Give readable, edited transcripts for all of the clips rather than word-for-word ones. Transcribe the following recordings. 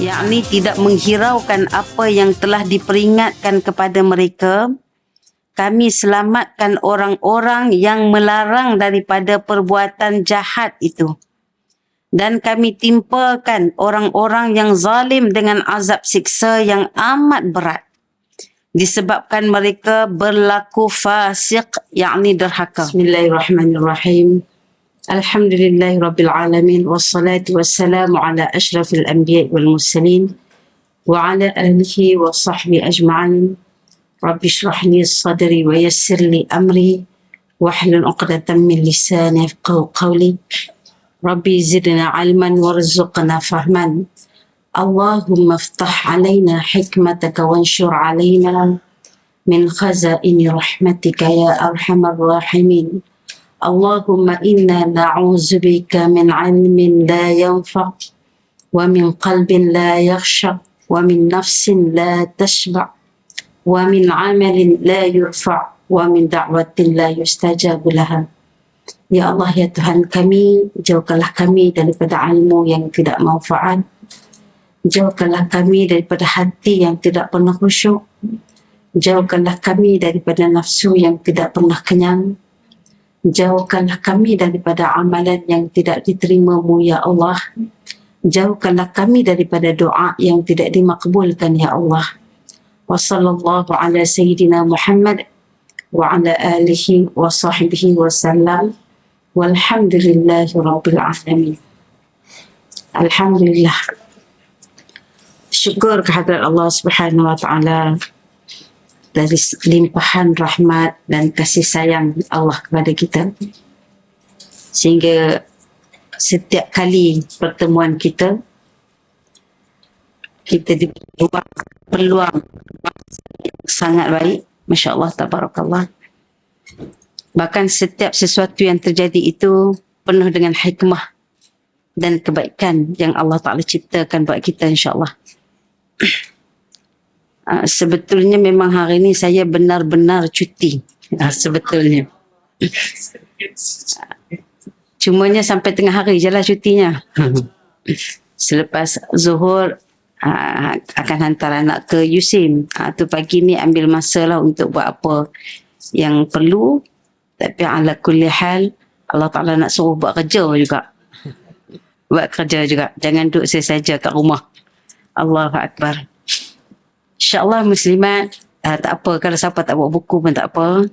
yakni tidak menghiraukan apa yang telah diperingatkan kepada mereka. Kami selamatkan orang-orang yang melarang daripada perbuatan jahat itu. Dan kami timpakan orang-orang yang zalim dengan azab siksa yang amat berat. Disebabkan mereka berlaku fasik, yakni derhaka. Bismillahirrahmanirrahim. Alhamdulillahi Rabbil Alamin. Wassalatu wassalamu ala ashrafil anbiya wal mursalin. Wa ala alihi wa sahbihi ajma'in. Rabbi shrah li sadri wa yassir li amri. Wahlul 'uqdatam min lisani yafqahu qawli. Rabbi zidna ilman warzuqna fahman. Allahumma iftah alaina hikmataka wanshur alaina min khazaini rahmatika ya arhamar rahimin. Allahumma inna na'udzubika min ilmin la yanfa' wa min qalbin la yakhsha' wa min nafsin la tashba' wa min amalin la yurfa' wa min da'watin la yustajabu laha. Ya Allah, ya Tuhan kami, jauhkanlah kami daripada ilmu yang tidak manfaat. Jauhkanlah kami daripada hati yang tidak pernah khusyuk. Jauhkanlah kami daripada nafsu yang tidak pernah kenyang. Jauhkanlah kami daripada amalan yang tidak diterima-Mu, ya Allah. Jauhkanlah kami daripada doa yang tidak dimakbulkan, ya Allah. Wa sallallahu ala sayyidina Muhammad wa ala alihi wa sahbihi wa sallam. Walhamdulillahi rabbil alamin. Alhamdulillah. Syukur kehadrat Allah Subhanahu wa taala dari limpahan rahmat dan kasih sayang Allah kepada kita, sehingga setiap kali pertemuan kita diberi peluang sangat baik. Masya Allah, tabarakallah. Bahkan setiap sesuatu yang terjadi itu penuh dengan hikmah dan kebaikan yang Allah Ta'ala ciptakan buat kita, insyaAllah. Sebetulnya memang hari ini saya benar-benar cuti. Sebetulnya. Cumanya sampai tengah hari je lah cutinya. Selepas zuhur akan hantar anak ke USIM. Tu pagi ni ambil masa lah untuk buat apa yang perlu. Tapi ala kulli hal, Allah Ta'ala nak suruh buat kerja juga. Buat kerja juga. Jangan duduk saja kat rumah. Allahu Akbar. InsyaAllah muslimat, tak apa. Kalau siapa tak bawa buku pun tak apa.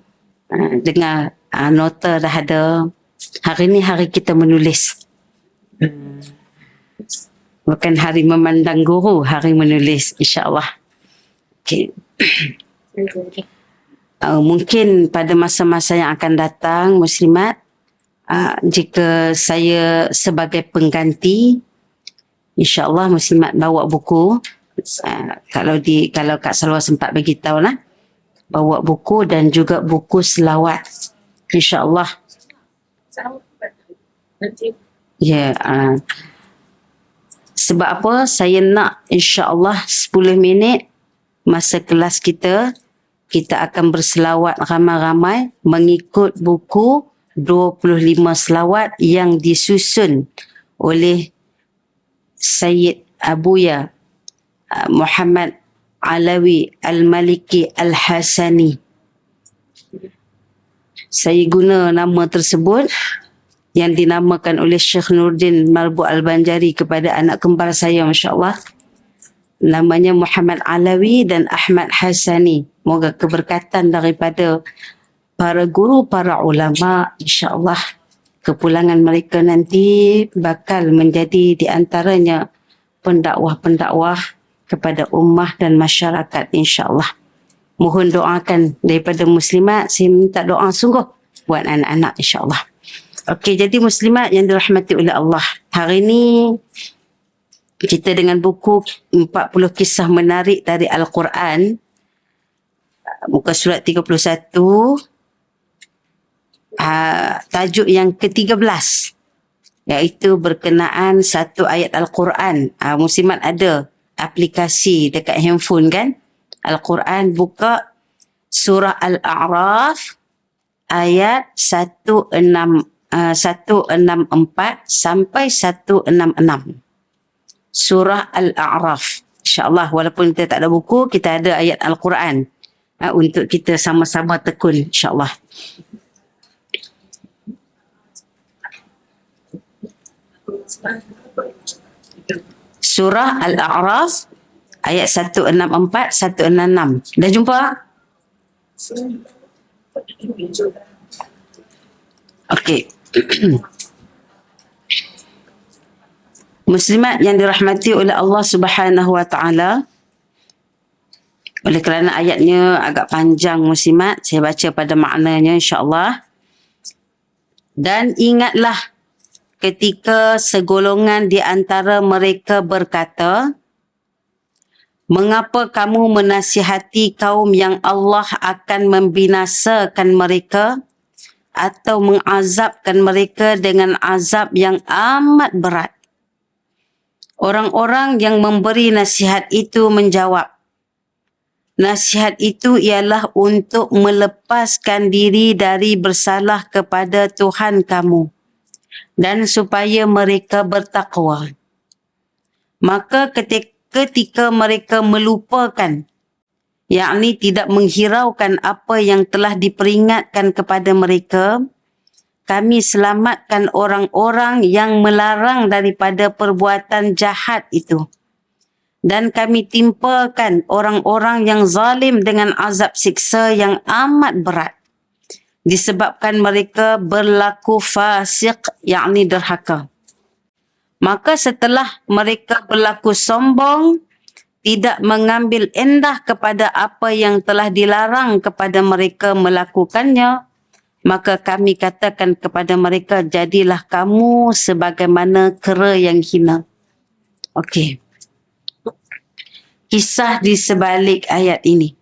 Dengar nota dah ada. Hari ni hari kita menulis. Bukan hari memandang guru, hari menulis, insyaAllah. Okay. Mungkin pada masa-masa yang akan datang, muslimat, jika saya sebagai pengganti, insyaAllah muslimat bawa buku. Kalau Kak Salwa sempat bagi tahu lah, bawa buku dan juga buku selawat, insyaAllah. Ya, sebab apa saya nak insyaAllah 10 minit masa kelas kita akan berselawat ramai-ramai mengikut buku 25 selawat yang disusun oleh Sayyid Abuya Muhammad Alawi Al-Maliki Al-Hasani. Saya guna nama tersebut yang dinamakan oleh Syekh Nurdin Marbu Al-Banjari kepada anak kembar saya, masya-Allah. Namanya Muhammad Alawi dan Ahmad Hasani. Moga keberkatan daripada para guru, para ulama, insya-Allah kepulangan mereka nanti bakal menjadi di antaranya pendakwah-pendakwah kepada ummah dan masyarakat, insya-Allah. Mohon doakan daripada muslimat, saya minta doa sungguh buat anak-anak, insya-Allah. Okey, jadi muslimat yang dirahmati oleh Allah, hari ini kita dengan buku 40 kisah menarik dari Al-Quran, muka surat 31, tajuk yang ke-13, iaitu berkenaan satu ayat Al-Quran. Muslimat ada aplikasi dekat handphone kan? Al-Quran, buka surah Al-A'raf ayat 164 sampai 166. surah Al-A'raf. InsyaAllah walaupun kita tak ada buku, kita ada ayat Al-Quran untuk kita sama-sama tekun insyaAllah. Surah Al-A'raf ayat 164, 166. Dah jumpa? Okey. Muslimat yang dirahmati oleh Allah Subhanahu wa taala. Oleh kerana ayatnya agak panjang muslimat, saya baca pada maknanya insya-Allah. Dan ingatlah ketika segolongan di antara mereka berkata, mengapa kamu menasihati kaum yang Allah akan membinasakan mereka atau mengazabkan mereka dengan azab yang amat berat? Orang-orang yang memberi nasihat itu menjawab, nasihat itu ialah untuk melepaskan diri dari bersalah kepada Tuhan kamu dan supaya mereka bertakwa. Maka ketika mereka melupakan, yakni tidak menghiraukan apa yang telah diperingatkan kepada mereka, kami selamatkan orang-orang yang melarang daripada perbuatan jahat itu. Dan kami timpakan orang-orang yang zalim dengan azab siksa yang amat berat. Disebabkan mereka berlaku fasik, yakni derhaka. Maka setelah mereka berlaku sombong, tidak mengambil endah kepada apa yang telah dilarang kepada mereka melakukannya, maka kami katakan kepada mereka, jadilah kamu sebagaimana kera yang hina. Okey. Kisah di sebalik ayat ini.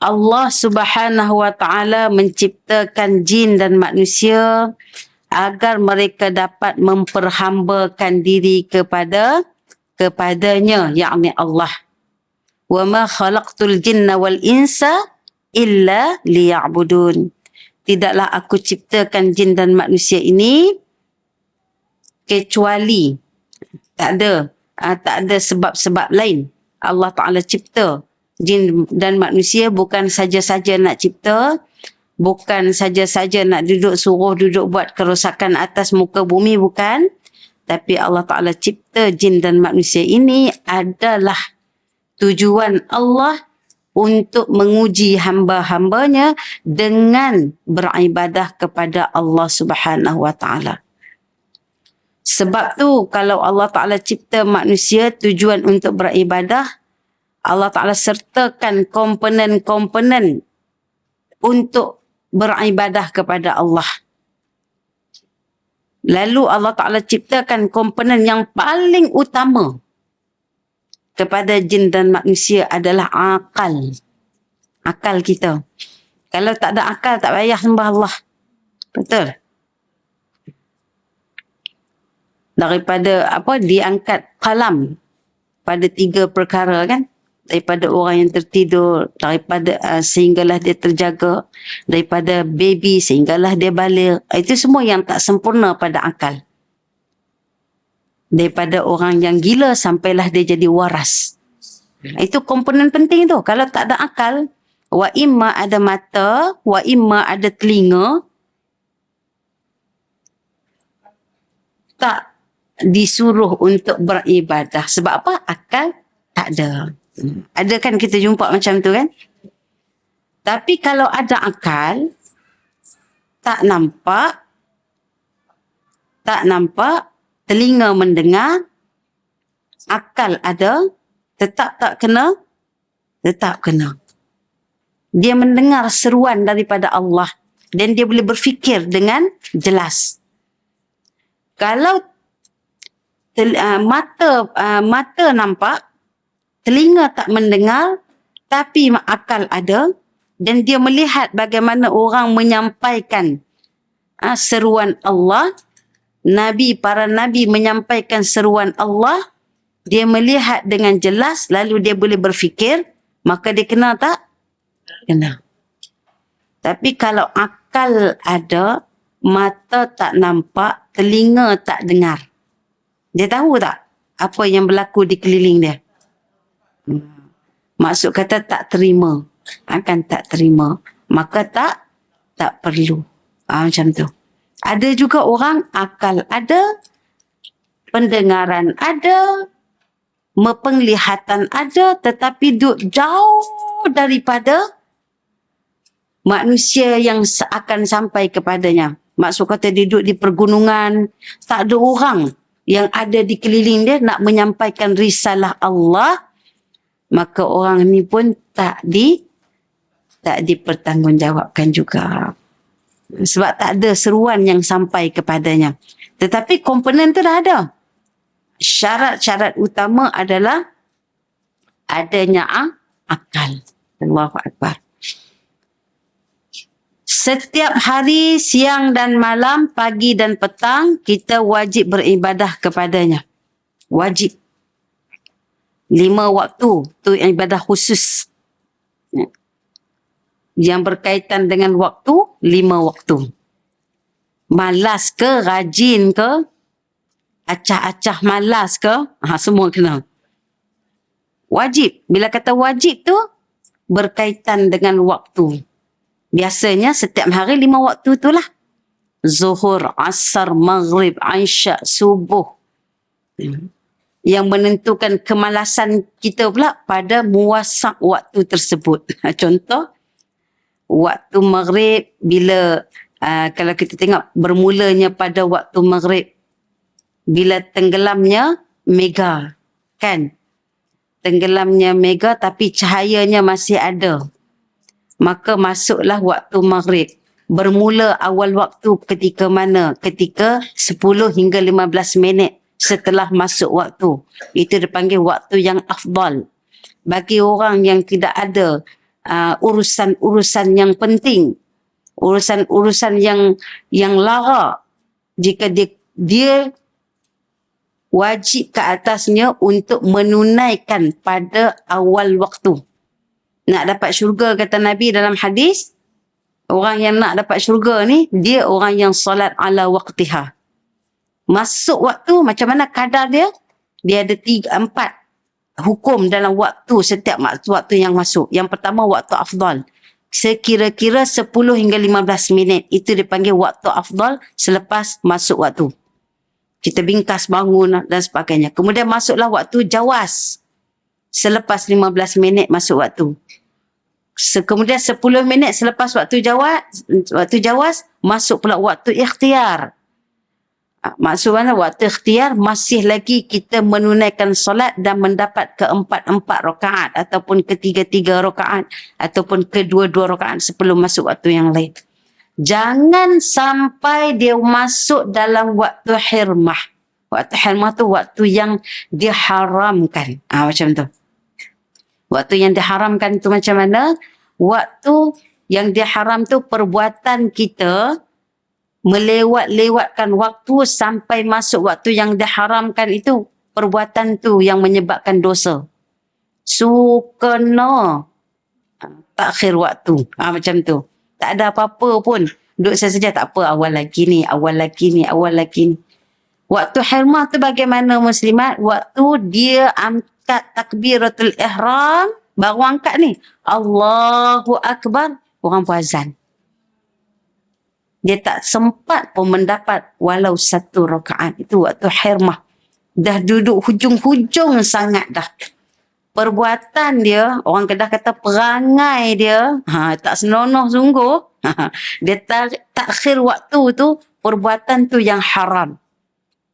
Allah Subhanahu wa taala menciptakan jin dan manusia agar mereka dapat memperhambakan diri kepadanya, yakni Allah. Wa ma khalaqtul jinna wal insa illa liya'budun. Tidaklah aku ciptakan jin dan manusia ini kecuali tak ada sebab-sebab lain. Allah Ta'ala cipta jin dan manusia bukan saja-saja nak cipta, bukan saja-saja nak suruh duduk buat kerosakan atas muka bumi, bukan. Tapi Allah Ta'ala cipta jin dan manusia ini adalah tujuan Allah untuk menguji hamba-hambanya dengan beribadah kepada Allah Subhanahu wa taala. Sebab tu kalau Allah Ta'ala cipta manusia tujuan untuk beribadah, Allah Ta'ala sertakan komponen-komponen untuk beribadah kepada Allah. Lalu Allah Ta'ala ciptakan komponen yang paling utama kepada jin dan manusia adalah akal. Akal kita. Kalau tak ada akal, tak payah sembah Allah. Betul? Daripada diangkat kalam pada 3 perkara kan, daripada orang yang tertidur, daripada sehinggalah dia terjaga, daripada baby sehinggalah dia balik, itu semua yang tak sempurna pada akal. Daripada orang yang gila sampailah dia jadi waras. Itu komponen penting tu. Kalau tak ada akal, wa imma ada mata, wa imma ada telinga, tak disuruh untuk beribadah. Sebab apa? Akal tak ada. Ada kan kita jumpa macam tu kan? Tapi kalau ada akal, tak nampak, telinga mendengar, akal ada, tetap tak kena? Tetap kena. Dia mendengar seruan daripada Allah dan dia boleh berfikir dengan jelas. Kalau mata nampak, telinga tak mendengar, tapi akal ada dan dia melihat bagaimana orang menyampaikan seruan Allah, para nabi menyampaikan seruan Allah, dia melihat dengan jelas, lalu dia boleh berfikir, maka dia kena tak? Kena. Tapi kalau akal ada, mata tak nampak, telinga tak dengar, dia tahu tak apa yang berlaku di keliling dia. Maksud kata tak terima. Akan tak terima. Maka tak perlu. Macam tu. Ada juga orang akal ada, pendengaran ada, penglihatan ada, tetapi duduk jauh daripada manusia yang akan sampai kepadanya. Maksud kata dia duduk di pergunungan, tak ada orang yang ada di keliling dia nak menyampaikan risalah Allah, maka orang ni pun tak dipertanggungjawabkan juga. Sebab tak ada seruan yang sampai kepadanya. Tetapi komponen tu dah ada. Syarat-syarat utama adalah adanya akal. Allahu Akbar. Setiap hari, siang dan malam, pagi dan petang, kita wajib beribadah kepadanya. Wajib. 5 waktu. Tu yang ibadah khusus. Yang berkaitan dengan waktu, 5 waktu. Malas ke, rajin ke, acah-acah malas ke, semua kena. Wajib. Bila kata wajib tu, berkaitan dengan waktu. Biasanya setiap hari 5 waktu itulah. Zuhur, asar, maghrib, isyak, subuh. Yang menentukan kemalasan kita pula pada muasak waktu tersebut. Contoh, waktu maghrib bila kalau kita tengok bermulanya pada waktu maghrib bila tenggelamnya mega, kan? Tenggelamnya mega tapi cahayanya masih ada. Maka masuklah waktu maghrib. Bermula awal waktu ketika mana? Ketika 10 hingga 15 minit setelah masuk waktu. Itu dipanggil waktu yang afdal. Bagi orang yang tidak ada urusan-urusan yang penting, urusan-urusan yang lara, jika dia wajib ke atasnya untuk menunaikan pada awal waktu. Nak dapat syurga, kata Nabi dalam hadis, orang yang nak dapat syurga ni, dia orang yang solat ala waqtiha. Masuk waktu, macam mana kadar dia? Dia ada 4 hukum dalam waktu, setiap waktu yang masuk. Yang pertama, waktu afdal. Sekira-kira 10 hingga 15 minit. Itu dipanggil waktu afdal selepas masuk waktu. Kita bingkas bangun dan sebagainya. Kemudian masuklah waktu jawas. Selepas 15 minit masuk waktu. Kemudian 10 minit selepas waktu jawas, masuk pula waktu ikhtiar. Maksud mana waktu ikhtiar masih lagi kita menunaikan solat dan mendapat ke-4 rakaat ataupun ke-3 rakaat ataupun ke-2 rakaat sebelum masuk waktu yang lain. Jangan sampai dia masuk dalam waktu hirmah. Waktu hirmah tu waktu yang diharamkan. Macam tu. Waktu yang diharamkan tu macam mana? Waktu yang diharam tu perbuatan kita melewat-lewatkan waktu sampai masuk waktu yang diharamkan itu, perbuatan tu yang menyebabkan dosa. Sukena takhir waktu. Macam tu. Tak ada apa-apa pun. Duduk saja tak apa, awal lagi ni. Waktu hirmah tu bagaimana muslimat? Waktu dia angkat takbiratul ihram, baru angkat ni. Allahu Akbar, orang pun azan. Dia tak sempat pun mendapat walau 1 rakaat. Itu waktu hirmah. Dah duduk hujung-hujung sangat dah. Perbuatan dia, orang Kedah kata perangai dia, tak senonoh sungguh. Dia takhir waktu tu, perbuatan tu yang haram.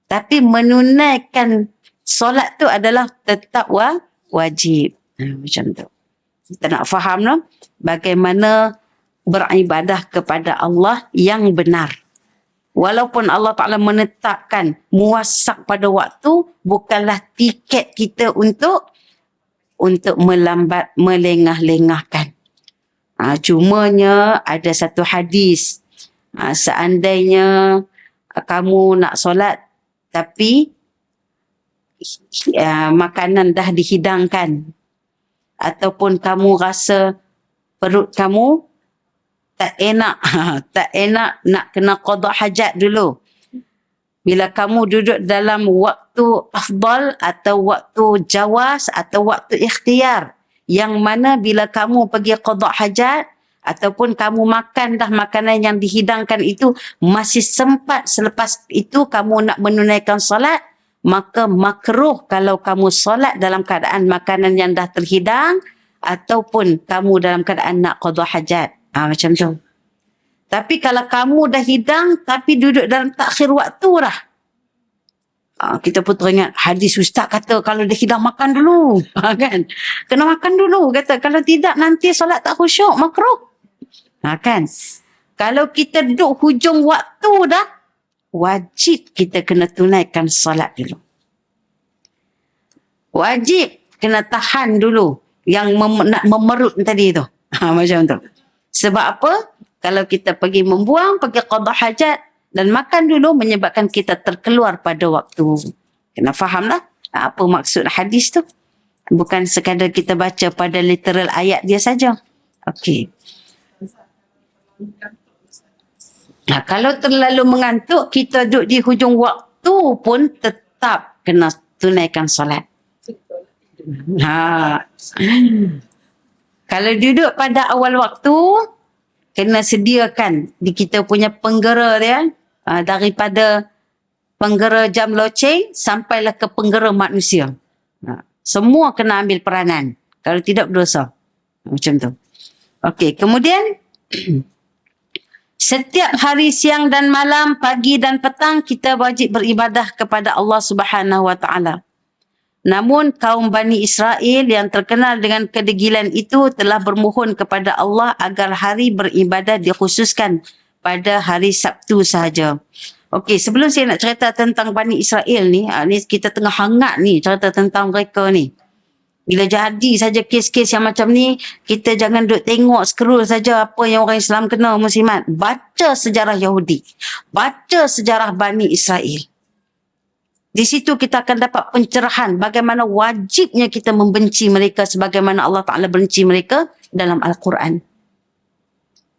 Tapi menunaikan solat tu adalah tetap wajib. Macam tu. Kita nak faham no? Bagaimana beribadah kepada Allah yang benar. Walaupun Allah Ta'ala menetapkan muasak pada waktu, bukanlah tiket kita untuk melambat, melengah-lengahkan. Cumanya ada satu hadis. Seandainya kamu nak solat, tapi makanan dah dihidangkan, ataupun kamu rasa perut kamu tak enak nak kena qada hajat dulu. Bila kamu duduk dalam waktu waktu afdal atau waktu jawaz atau waktu ikhtiar. Yang mana bila kamu pergi qada hajat ataupun kamu makan dah makanan yang dihidangkan itu masih sempat selepas itu kamu nak menunaikan solat, maka makruh kalau kamu solat dalam keadaan makanan yang dah terhidang ataupun kamu dalam keadaan nak qada hajat. Macam tu. Tapi kalau kamu dah hidang tapi duduk dalam takhir waktu dah. Kita pun teringat hadis ustaz kata kalau dah hidang makan dulu. Kan? Kena makan dulu kata. Kalau tidak nanti solat tak khusyuk, makruh. Kan? Kalau kita duduk hujung waktu dah, wajib kita kena tunaikan solat dulu. Wajib kena tahan dulu yang nak memerut tadi tu. Macam tu. Sebab apa? Kalau kita pergi membuang, pergi qada hajat dan makan dulu menyebabkan kita terkeluar pada waktu. Kena fahamlah apa maksud hadis tu. Bukan sekadar kita baca pada literal ayat dia saja. Okey. Nah, kalau terlalu mengantuk, kita duduk di hujung waktu pun tetap kena tunaikan solat. Kalau duduk pada awal waktu, kena sediakan di kita punya penggera dia daripada penggera jam loceng sampailah ke penggera manusia. Semua kena ambil peranan. Kalau tidak berdosa. Macam tu. Okey, kemudian setiap hari siang dan malam, pagi dan petang kita wajib beribadah kepada Allah Subhanahu Wa Taala. Namun kaum Bani Israel yang terkenal dengan kedegilan itu telah bermohon kepada Allah agar hari beribadah dikhususkan pada hari Sabtu sahaja. Okey, sebelum saya nak cerita tentang Bani Israel ni, ni kita tengah hangat ni cerita tentang mereka ni. Bila jadi saja kes-kes yang macam ni, kita jangan duk tengok scroll saja apa yang orang Islam kena, muslimat. Baca sejarah Yahudi. Baca sejarah Bani Israel. Di situ kita akan dapat pencerahan bagaimana wajibnya kita membenci mereka sebagaimana Allah Ta'ala benci mereka dalam Al-Quran.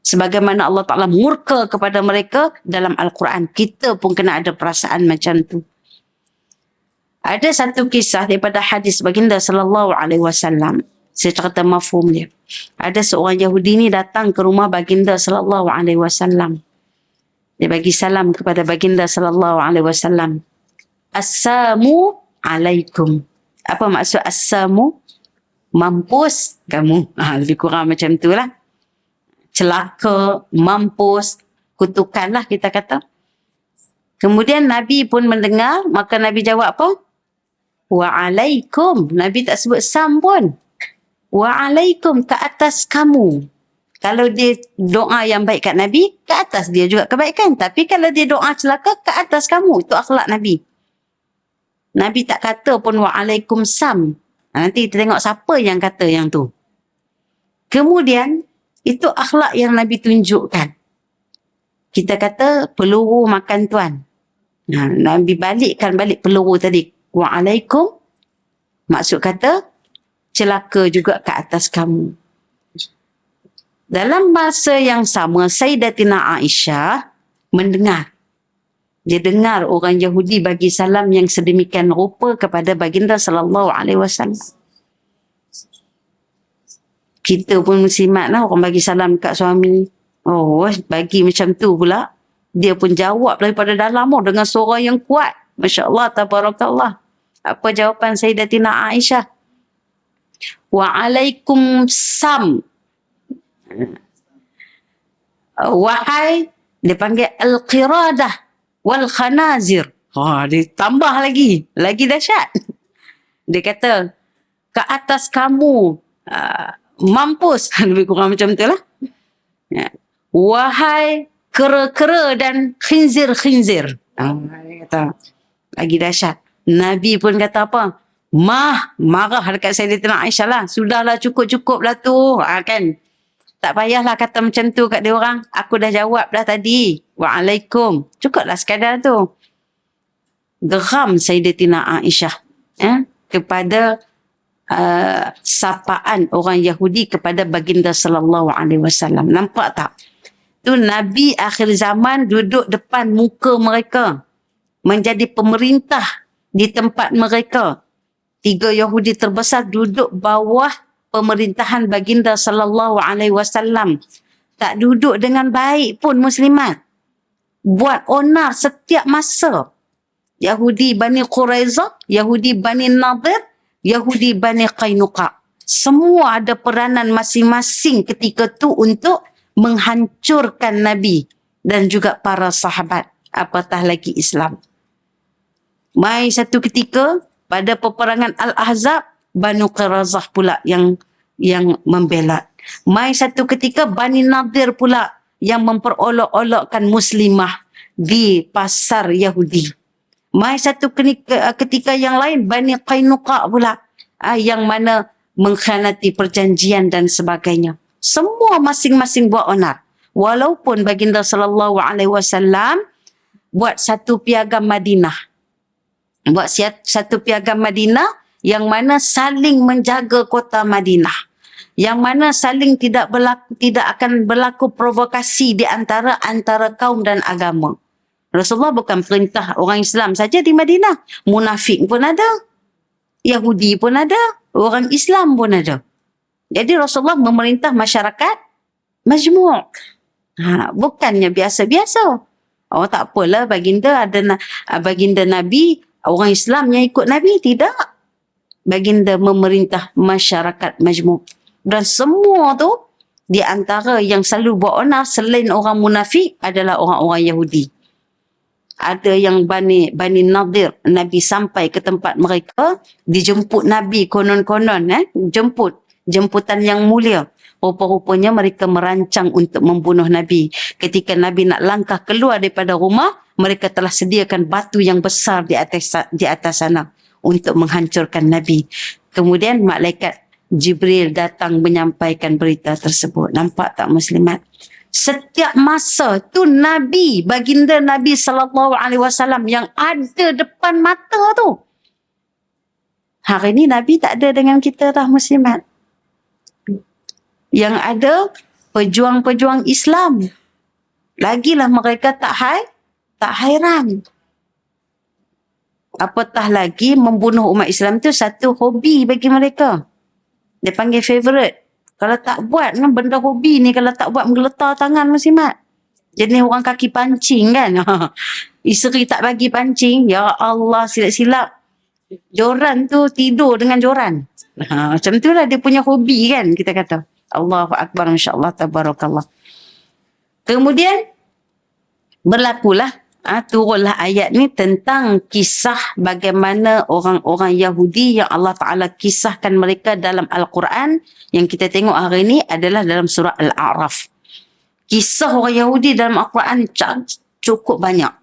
Sebagaimana Allah Ta'ala murka kepada mereka dalam Al-Quran. Kita pun kena ada perasaan macam tu. Ada satu kisah daripada hadis baginda sallallahu alaihi wasallam. Saya cerita mafhum dia. Ada seorang Yahudi ni datang ke rumah baginda sallallahu alaihi wasallam. Dia bagi salam kepada baginda sallallahu alaihi wasallam. Assalamu alaikum. Apa maksud assamu? Mampus kamu. Lebih kurang macam tu lah. Celaka, mampus, kutukan lah kita kata. Kemudian Nabi pun mendengar, maka Nabi jawab apa? Wa'alaikum. Nabi tak sebut sam pun. Wa'alaikum, ke atas kamu. Kalau dia doa yang baik kat Nabi, ke atas dia juga kebaikan. Tapi kalau dia doa celaka, ke atas kamu. Itu akhlak Nabi. Nabi tak kata pun wa'alaikumsalam. Nanti kita tengok siapa yang kata yang tu. Kemudian, itu akhlak yang Nabi tunjukkan. Kita kata peluru makan tuan. Nabi balikkan balik peluru tadi. Wa'alaikum. Maksud kata, celaka juga ke atas kamu. Dalam masa yang sama, Sayyidatina Aisyah mendengar. Dia dengar orang Yahudi bagi salam yang sedemikian rupa kepada baginda sallallahu alaihi wasallam. Kita pun muslimat lah orang bagi salam kat suami. Oh, bagi macam tu pula. Dia pun jawab daripada dalam dengan suara yang kuat. Masya Allah, tabarakallah. Apa jawapan Sayyidatina Aisyah? Wa'alaikumsalam. Wahai, dia panggil al-qiradah wal khanazir. Dia tambah lagi dahsyat. Dia kata, ke atas kamu, mampus. Lebih kurang macam tu lah. Wahai kera-kera dan khinzir-khinzir. Dia kata, lagi dahsyat. Nabi pun kata apa? Marah dekat Sayyidatina Aisyah lah. Sudahlah, cukup-cukup lah tu. Kan? Tak payahlah kata macam tu kat dia orang. Aku dah jawab dah tadi. Wa'alaikum. Cukuplah sekadar tu. Geram Sayyidatina Aisyah kepada sapaan orang Yahudi kepada baginda sallallahu alaihi wasallam. Nampak tak? Tu Nabi akhir zaman duduk depan muka mereka. Menjadi pemerintah di tempat mereka. 3 Yahudi terbesar duduk bawah pemerintahan baginda sallallahu alaihi wasallam. Tak duduk dengan baik pun muslimat. Buat onar setiap masa. Yahudi Bani Quraizah, Yahudi Bani Nadir, Yahudi Bani Qainuqa. Semua ada peranan masing-masing ketika tu untuk menghancurkan Nabi dan juga para sahabat, apatah lagi Islam. Mai satu ketika pada peperangan Al-Ahzab, Banu Quraizah pula yang membela. Mai satu ketika Bani Nadir pula yang memperolok-olokkan muslimah di pasar Yahudi. Mai satu ketika yang lain Bani Qainuqa pula yang mana mengkhianati perjanjian dan sebagainya. Semua masing-masing buat onar. Walaupun baginda sallallahu alaihi wasallam buat satu piagam Madinah. Buat satu piagam Madinah yang mana saling menjaga kota Madinah. Yang mana saling tidak akan berlaku provokasi di antara kaum dan agama. Rasulullah bukan perintah orang Islam saja di Madinah. Munafik pun ada. Yahudi pun ada. Orang Islam pun ada. Jadi Rasulullah memerintah masyarakat majmuk. Bukannya biasa-biasa. Oh tak apalah baginda baginda Nabi, orang Islam yang ikut Nabi. Tidak. Baginda memerintah masyarakat majmuk. Dan semua tu di antara yang selalu buat onar selain orang munafik adalah orang-orang Yahudi. Ada yang Bani Nadir, Nabi sampai ke tempat mereka, dijemput Nabi konon-konon, jemputan yang mulia. Rupa-rupanya mereka merancang untuk membunuh Nabi. Ketika Nabi nak langkah keluar daripada rumah, mereka telah sediakan batu yang besar di atas sana untuk menghancurkan Nabi. Kemudian malaikat Jibril datang menyampaikan berita tersebut. Nampak tak muslimat? Setiap masa tu Nabi, baginda Nabi sallallahu alaihi wasallam yang ada depan mata tu. Hari ni Nabi tak ada dengan kita dah muslimat. Yang ada pejuang-pejuang Islam. Lagilah mereka tak hairan. Apatah lagi membunuh umat Islam tu satu hobi bagi mereka. Dia panggil favourite. Kalau tak buat benda hobi ni, kalau tak buat menggeletar tangan muslimat. Jenis orang kaki pancing kan. Isteri tak bagi pancing. Ya Allah, silap-silap. Joran tu tidur dengan joran. Macam tu lah dia punya hobi kan, kita kata. Allahu Akbar, Masya Allah, Tabarakallah. Kemudian berlakulah turunlah ayat ni tentang kisah bagaimana orang-orang Yahudi yang Allah Ta'ala kisahkan mereka dalam Al-Quran. Yang kita tengok hari ini adalah dalam surah Al-A'raf. Kisah orang Yahudi dalam Al-Quran cukup banyak.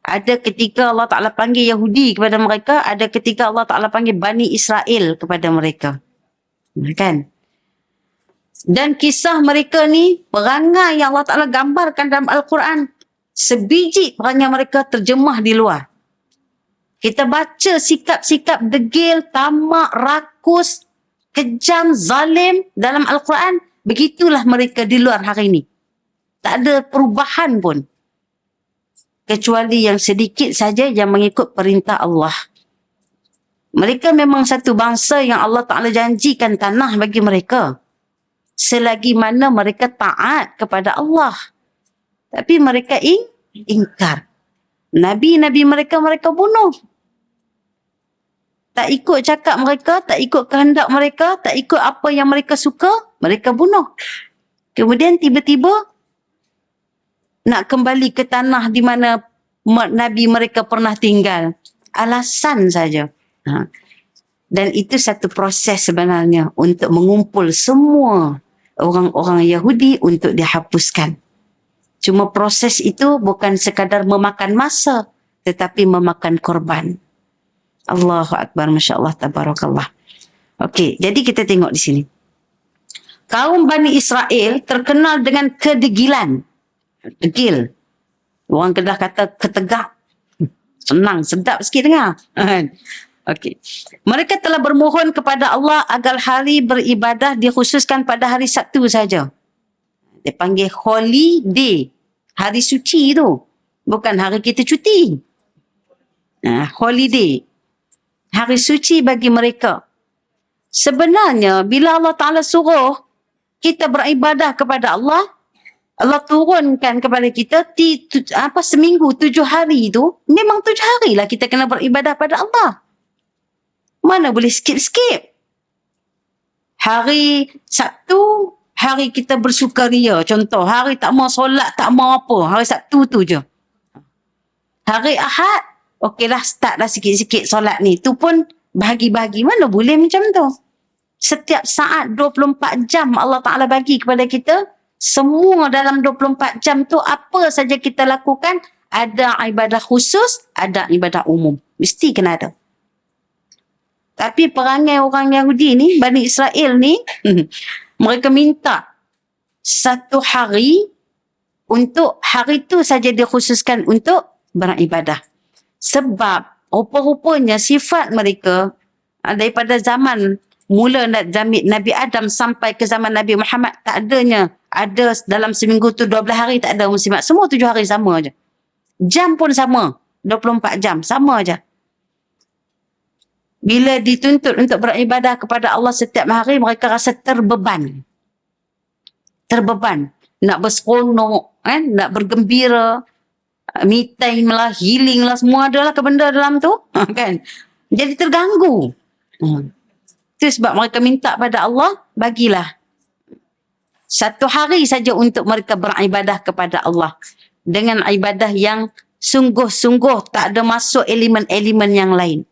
Ada ketika Allah Ta'ala panggil Yahudi kepada mereka, ada ketika Allah Ta'ala panggil Bani Israel kepada mereka. Kan? Dan kisah mereka ni, perangai yang Allah Ta'ala gambarkan dalam Al-Quran, sebiji perangai mereka terjemah di luar. Kita baca sikap-sikap degil, tamak, rakus, kejam, zalim dalam Al-Quran. Begitulah mereka di luar hari ini. Tak ada perubahan pun. Kecuali yang sedikit saja yang mengikut perintah Allah. Mereka memang satu bangsa yang Allah Ta'ala janjikan tanah bagi mereka. Selagi mana mereka taat kepada Allah. Tapi mereka ingkar. Nabi-nabi mereka bunuh. Tak ikut cakap mereka, tak ikut kehendak mereka, tak ikut apa yang mereka suka, mereka bunuh. Kemudian tiba-tiba nak kembali ke tanah di mana Nabi mereka pernah tinggal. Alasan saja. Dan itu satu proses sebenarnya untuk mengumpul semua orang-orang Yahudi untuk dihapuskan. Cuma proses itu bukan sekadar memakan masa, tetapi memakan korban. Allahu Akbar, Masya Allah, Tabarakallah. Okey, jadi kita tengok di sini. Kaum Bani Israel terkenal dengan kedegilan. Degil. Orang Kedah kata ketegak. Senang, sedap sikit dengar. Okey. Mereka telah bermohon kepada Allah agar hari beribadah dikhususkan pada hari Sabtu saja. Dia panggil holy day. Hari suci tu. Bukan hari kita cuti. holiday, hari suci bagi mereka. Sebenarnya bila Allah Ta'ala suruh kita beribadah kepada Allah, Allah turunkan kepada kita seminggu 7 hari itu, memang 7 hari lah kita kena beribadah pada Allah. Mana boleh skip-skip. Hari Sabtu, hari kita bersukaria. Contoh, hari tak mau solat, tak mau apa. Hari Sabtu tu je. Hari Ahad, okeylah start dah sikit-sikit solat ni. Tu pun bahagi-bahagi. Mana boleh macam tu. Setiap saat 24 jam Allah Ta'ala bagi kepada kita. Semua dalam 24 jam tu apa saja kita lakukan. Ada ibadah khusus, ada ibadah umum. Mesti kena ada. Tapi perangai orang Yahudi ni, Bani Israel ni, mereka minta satu hari untuk hari tu saja dikhususkan untuk beribadah. Sebab rupa-rupanya sifat mereka daripada zaman mula Nabi Adam sampai ke zaman Nabi Muhammad tak adanya. Ada dalam seminggu tu 12 hari tak ada muslimat. Semua 7 hari sama aja. Jam pun sama. 24 jam. Sama aja. Bila dituntut untuk beribadah kepada Allah setiap hari, mereka rasa terbeban. Terbeban. Nak berseronok, nak bergembira, me time lah, healing lah, semua adalah benda dalam tu. Kan? Jadi terganggu. Itu sebab mereka minta pada Allah, bagilah satu hari saja untuk mereka beribadah kepada Allah. Dengan ibadah yang sungguh-sungguh, tak ada masuk elemen-elemen yang lain.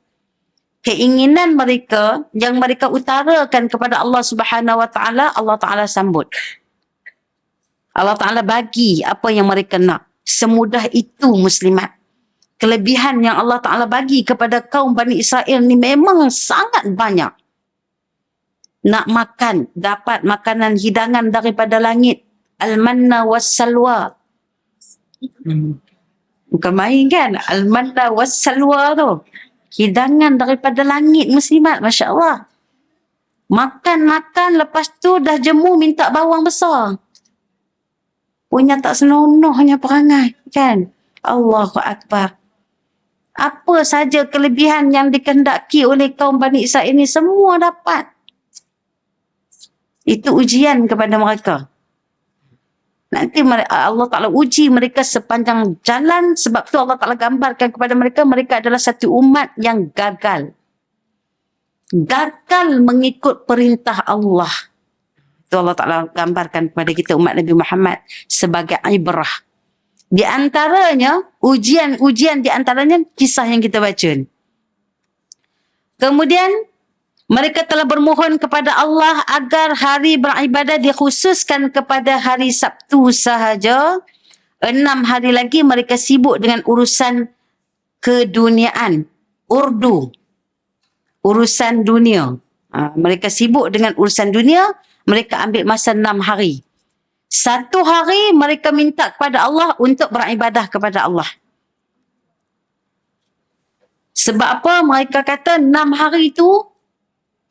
Keinginan mereka yang mereka utarakan kepada Allah Subhanahu Wa Taala, Allah Taala sambut. Allah Taala bagi apa yang mereka nak. Semudah itu muslimat. Kelebihan yang Allah Taala bagi kepada kaum Bani Israel ni memang sangat banyak. Nak makan, dapat makanan hidangan daripada langit. Al-manna was-salwa. Bukan main kan? Al-manna was-salwa tu. Hidangan daripada langit muslimat, Masya Allah. Makan-makan, lepas tu dah jemu minta bawang besar. Punya tak senonohnya perangai, kan? Allahu Akbar. Apa saja kelebihan yang dikehendaki oleh kaum Bani Israel ini, semua dapat. Itu ujian kepada mereka. Nanti Allah Ta'ala uji mereka sepanjang jalan. Sebab tu Allah Ta'ala gambarkan kepada mereka, mereka adalah satu umat yang gagal. Gagal mengikut perintah Allah. Itu Allah Ta'ala gambarkan kepada kita umat Nabi Muhammad sebagai ibrah. Di antaranya, ujian-ujian di antaranya kisah yang kita baca ni. Kemudian, mereka telah bermohon kepada Allah agar hari beribadah dikhususkan kepada hari Sabtu sahaja. 6 hari lagi mereka sibuk dengan urusan keduniaan. Urdu. Urusan dunia. Mereka sibuk dengan urusan dunia. Mereka ambil masa 6 hari. 1 hari mereka minta kepada Allah untuk beribadah kepada Allah. Sebab apa? Mereka kata 6 hari itu,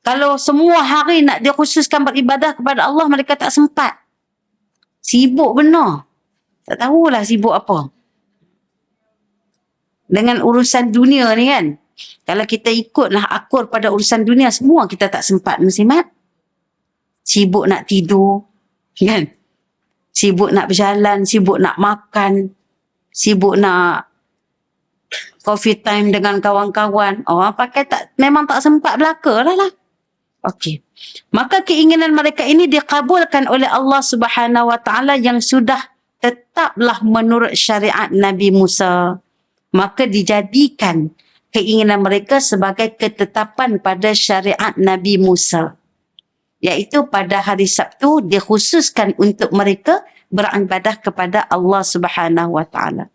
kalau semua hari nak dikhususkan beribadah kepada Allah, mereka tak sempat. Sibuk benar. Tak tahulah sibuk apa. Dengan urusan dunia ni kan. Kalau kita ikutlah akur pada urusan dunia, semua kita tak sempat muslimat. Sibuk nak tidur. Kan? Sibuk nak berjalan, sibuk nak makan. Sibuk nak coffee time dengan kawan-kawan. Orang pakai memang tak sempat belaka lah. Okey. Maka keinginan mereka ini dikabulkan oleh Allah Subhanahu Wa Taala yang sudah tetaplah menurut syariat Nabi Musa. Maka dijadikan keinginan mereka sebagai ketetapan pada syariat Nabi Musa. Iaitu pada hari Sabtu dikhususkan untuk mereka beribadah kepada Allah Subhanahu Wa Taala.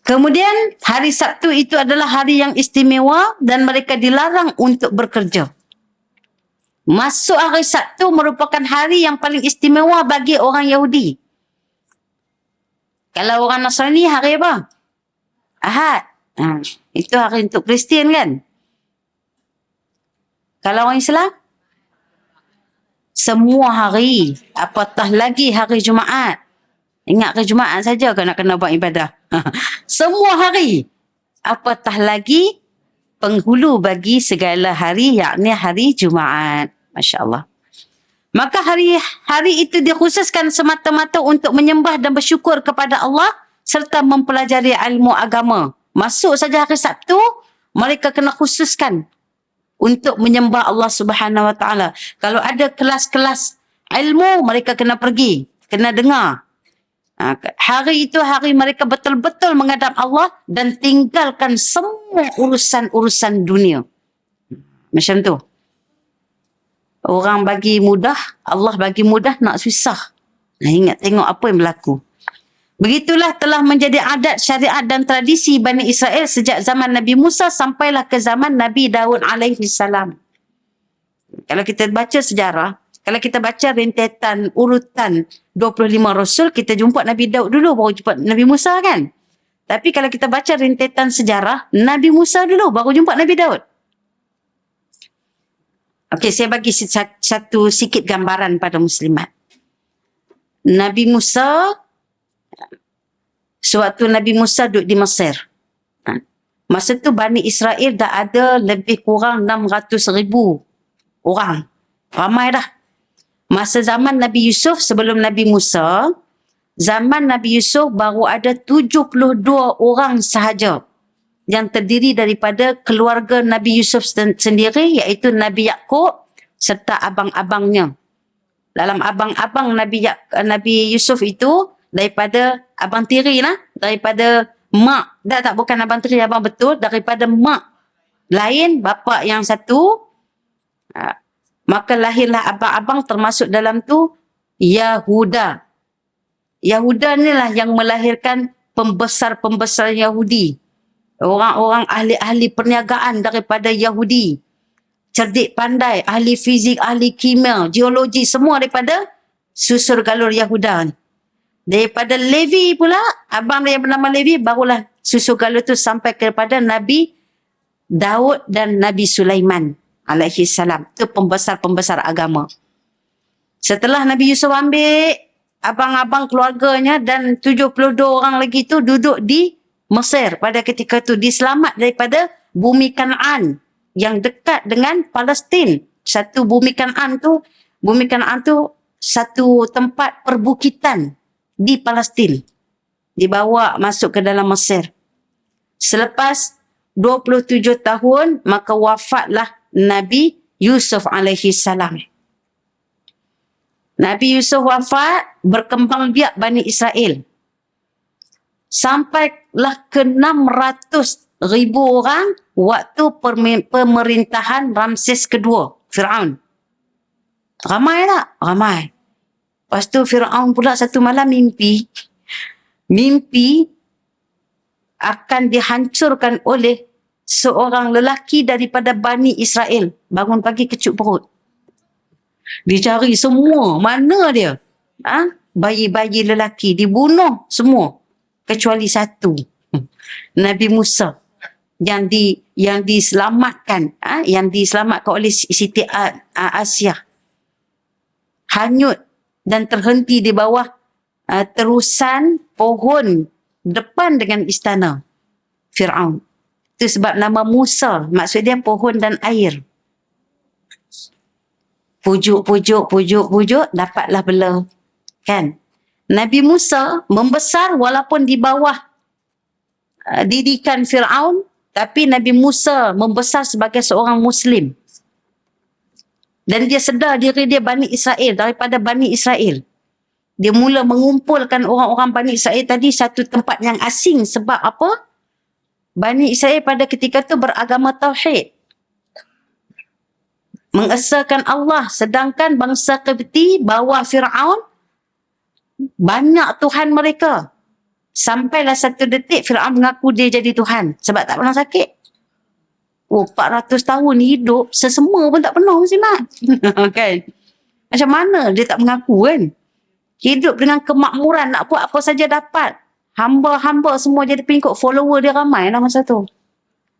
Kemudian hari Sabtu itu adalah hari yang istimewa dan mereka dilarang untuk bekerja. Masuk hari Sabtu merupakan hari yang paling istimewa bagi orang Yahudi. Kalau orang Nasrani hari apa? Ahad. Itu hari untuk Kristian kan? Kalau orang Islam? Semua hari. Apatah lagi hari Jumaat. Ingat ke Jumaat saja ke nak kena buat ibadah? Semua hari. Apatah lagi penghulu bagi segala hari, yakni hari Jumaat. Masya Allah. Maka hari itu dikhususkan semata-mata untuk menyembah dan bersyukur kepada Allah serta mempelajari ilmu agama. Masuk saja hari Sabtu, mereka kena khususkan untuk menyembah Allah Subhanahu Wa Taala. Kalau ada kelas-kelas ilmu, mereka kena pergi, kena dengar. Hari itu hari mereka betul-betul menghadap Allah dan tinggalkan semua urusan-urusan dunia. Macam tu. Orang bagi mudah, Allah bagi mudah, nak susah. Ingat tengok apa yang berlaku. Begitulah telah menjadi adat, syariat dan tradisi Bani Israel sejak zaman Nabi Musa sampailah ke zaman Nabi Daud alaihi salam. Kalau kita baca sejarah, kalau kita baca rentetan urutan 25 Rasul, kita jumpa Nabi Daud dulu, baru jumpa Nabi Musa kan? Tapi kalau kita baca rentetan sejarah, Nabi Musa dulu, baru jumpa Nabi Daud. Okey, saya bagi satu sikit gambaran pada muslimat. Nabi Musa, sewaktu Nabi Musa duduk di Mesir, masa tu Bani Israel dah ada lebih kurang 600,000 orang. Ramai dah. Masa zaman Nabi Yusuf, sebelum Nabi Musa, zaman Nabi Yusuf baru ada 72 orang sahaja yang terdiri daripada keluarga Nabi Yusuf sendiri, iaitu Nabi Yaqub serta abang-abangnya. Dalam abang-abang Nabi Yusuf itu, daripada abang tiri lah, daripada mak, tak bukan abang tiri, abang betul, daripada mak lain, bapa yang satu, maka lahirlah abang-abang, termasuk dalam tu Yahuda. Yahuda ni lah yang melahirkan pembesar-pembesar Yahudi. Orang-orang ahli-ahli perniagaan daripada Yahudi. Cerdik pandai, ahli fizik, ahli kimia, geologi, semua daripada susur galur Yahuda. Daripada Levi pula, abang dia yang bernama Levi, barulah susur galur tu sampai kepada Nabi Daud dan Nabi Sulaiman alaihi salam. Itu pembesar-pembesar agama. Setelah Nabi Yusuf ambil abang-abang keluarganya dan 72 orang lagi tu duduk di Mesir pada ketika itu, diselamat daripada bumi Kanaan yang dekat dengan Palestin. Bumi Kanaan tu satu tempat perbukitan di Palestin. Dibawa masuk ke dalam Mesir. Selepas 27 tahun, maka wafatlah Nabi Yusuf alaihi salam. Nabi Yusuf wafat, berkembang biak Bani Israel. Sampailah ke 600,000 orang waktu pemerintahan Ramses kedua, Firaun. Ramai tak? Ramai. Lepas tu Firaun pula satu malam mimpi akan dihancurkan oleh seorang lelaki daripada Bani Israel. Bangun pagi kecup perut. Dicari semua, mana dia? Bayi-bayi lelaki dibunuh semua. Kecuali satu, Nabi Musa yang diselamatkan, yang diselamatkan oleh Siti Asia, hanyut dan terhenti di bawah terusan pohon depan dengan istana Firaun. Itu sebab nama Musa, maksud dia pohon dan air. Pujuk, dapatlah bela, kan? Nabi Musa membesar walaupun di bawah didikan Firaun, tapi Nabi Musa membesar sebagai seorang Muslim. Dan dia sedar diri dia Bani Israel, daripada Bani Israel. Dia mula mengumpulkan orang-orang Bani Israel tadi satu tempat yang asing. Sebab apa? Bani Israel pada ketika itu beragama Tauhid. Mengesahkan Allah. Sedangkan bangsa Qibti bawah Firaun, banyak Tuhan mereka. Sampailah satu detik Firaun mengaku dia jadi Tuhan. Sebab tak pernah sakit. 400 tahun hidup, sesemua pun tak pernah mesti mat. Kan? Macam mana dia tak mengaku kan? Hidup dengan kemakmuran, nak buat apa saja dapat. Hamba-hamba semua jadi pengikut, follower dia ramai lah masa tu.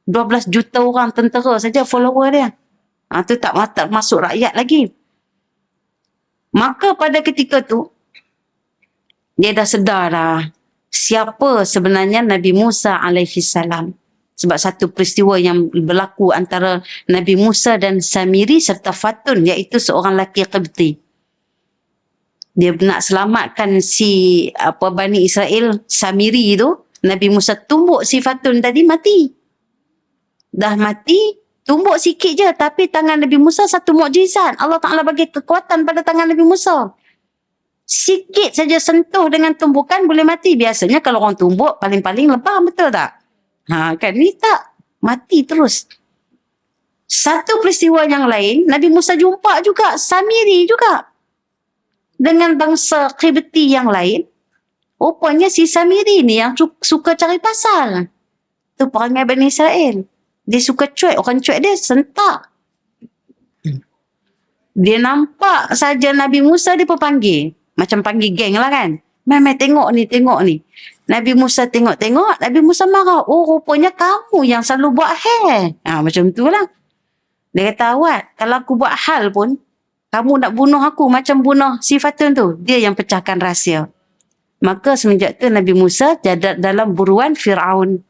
12 juta orang tentera saja follower dia. Tu tak masuk rakyat lagi. Maka pada ketika tu, Dia dah sedar dah siapa sebenarnya Nabi Musa alaihi salam. Sebab satu peristiwa yang berlaku antara Nabi Musa dan Samiri serta Fatun, iaitu seorang lelaki Qibti. Dia nak selamatkan si Bani Israel, Samiri tu. Nabi Musa tumbuk si Fatun tadi, mati. Dah mati, tumbuk sikit je. Tapi tangan Nabi Musa satu mukjizat. Allah Ta'ala bagi kekuatan pada tangan Nabi Musa. Sikit saja sentuh dengan tumbukan boleh mati. Biasanya kalau orang tumbuk paling-paling lebam, betul tak? Kan ni tak. Mati terus. Satu peristiwa yang lain, Nabi Musa jumpa juga Samiri juga. Dengan bangsa Qibti yang lain. Rupanya si Samiri ni yang suka cari pasal. Tu perangai Bani Israel. Dia suka cuek. Orang cuek dia sentak. Dia nampak saja Nabi Musa, dia pun panggil. Macam panggil geng lah kan. Mai tengok ni, tengok ni. Nabi Musa tengok-tengok, Nabi Musa marah. Oh, rupanya kamu yang selalu buat hal. Macam tu lah. Dia kata, awak, kalau aku buat hal pun, kamu nak bunuh aku macam bunuh si Fatun tu. Dia yang pecahkan rahsia. Maka semenjak tu Nabi Musa jadi dalam buruan Fir'aun.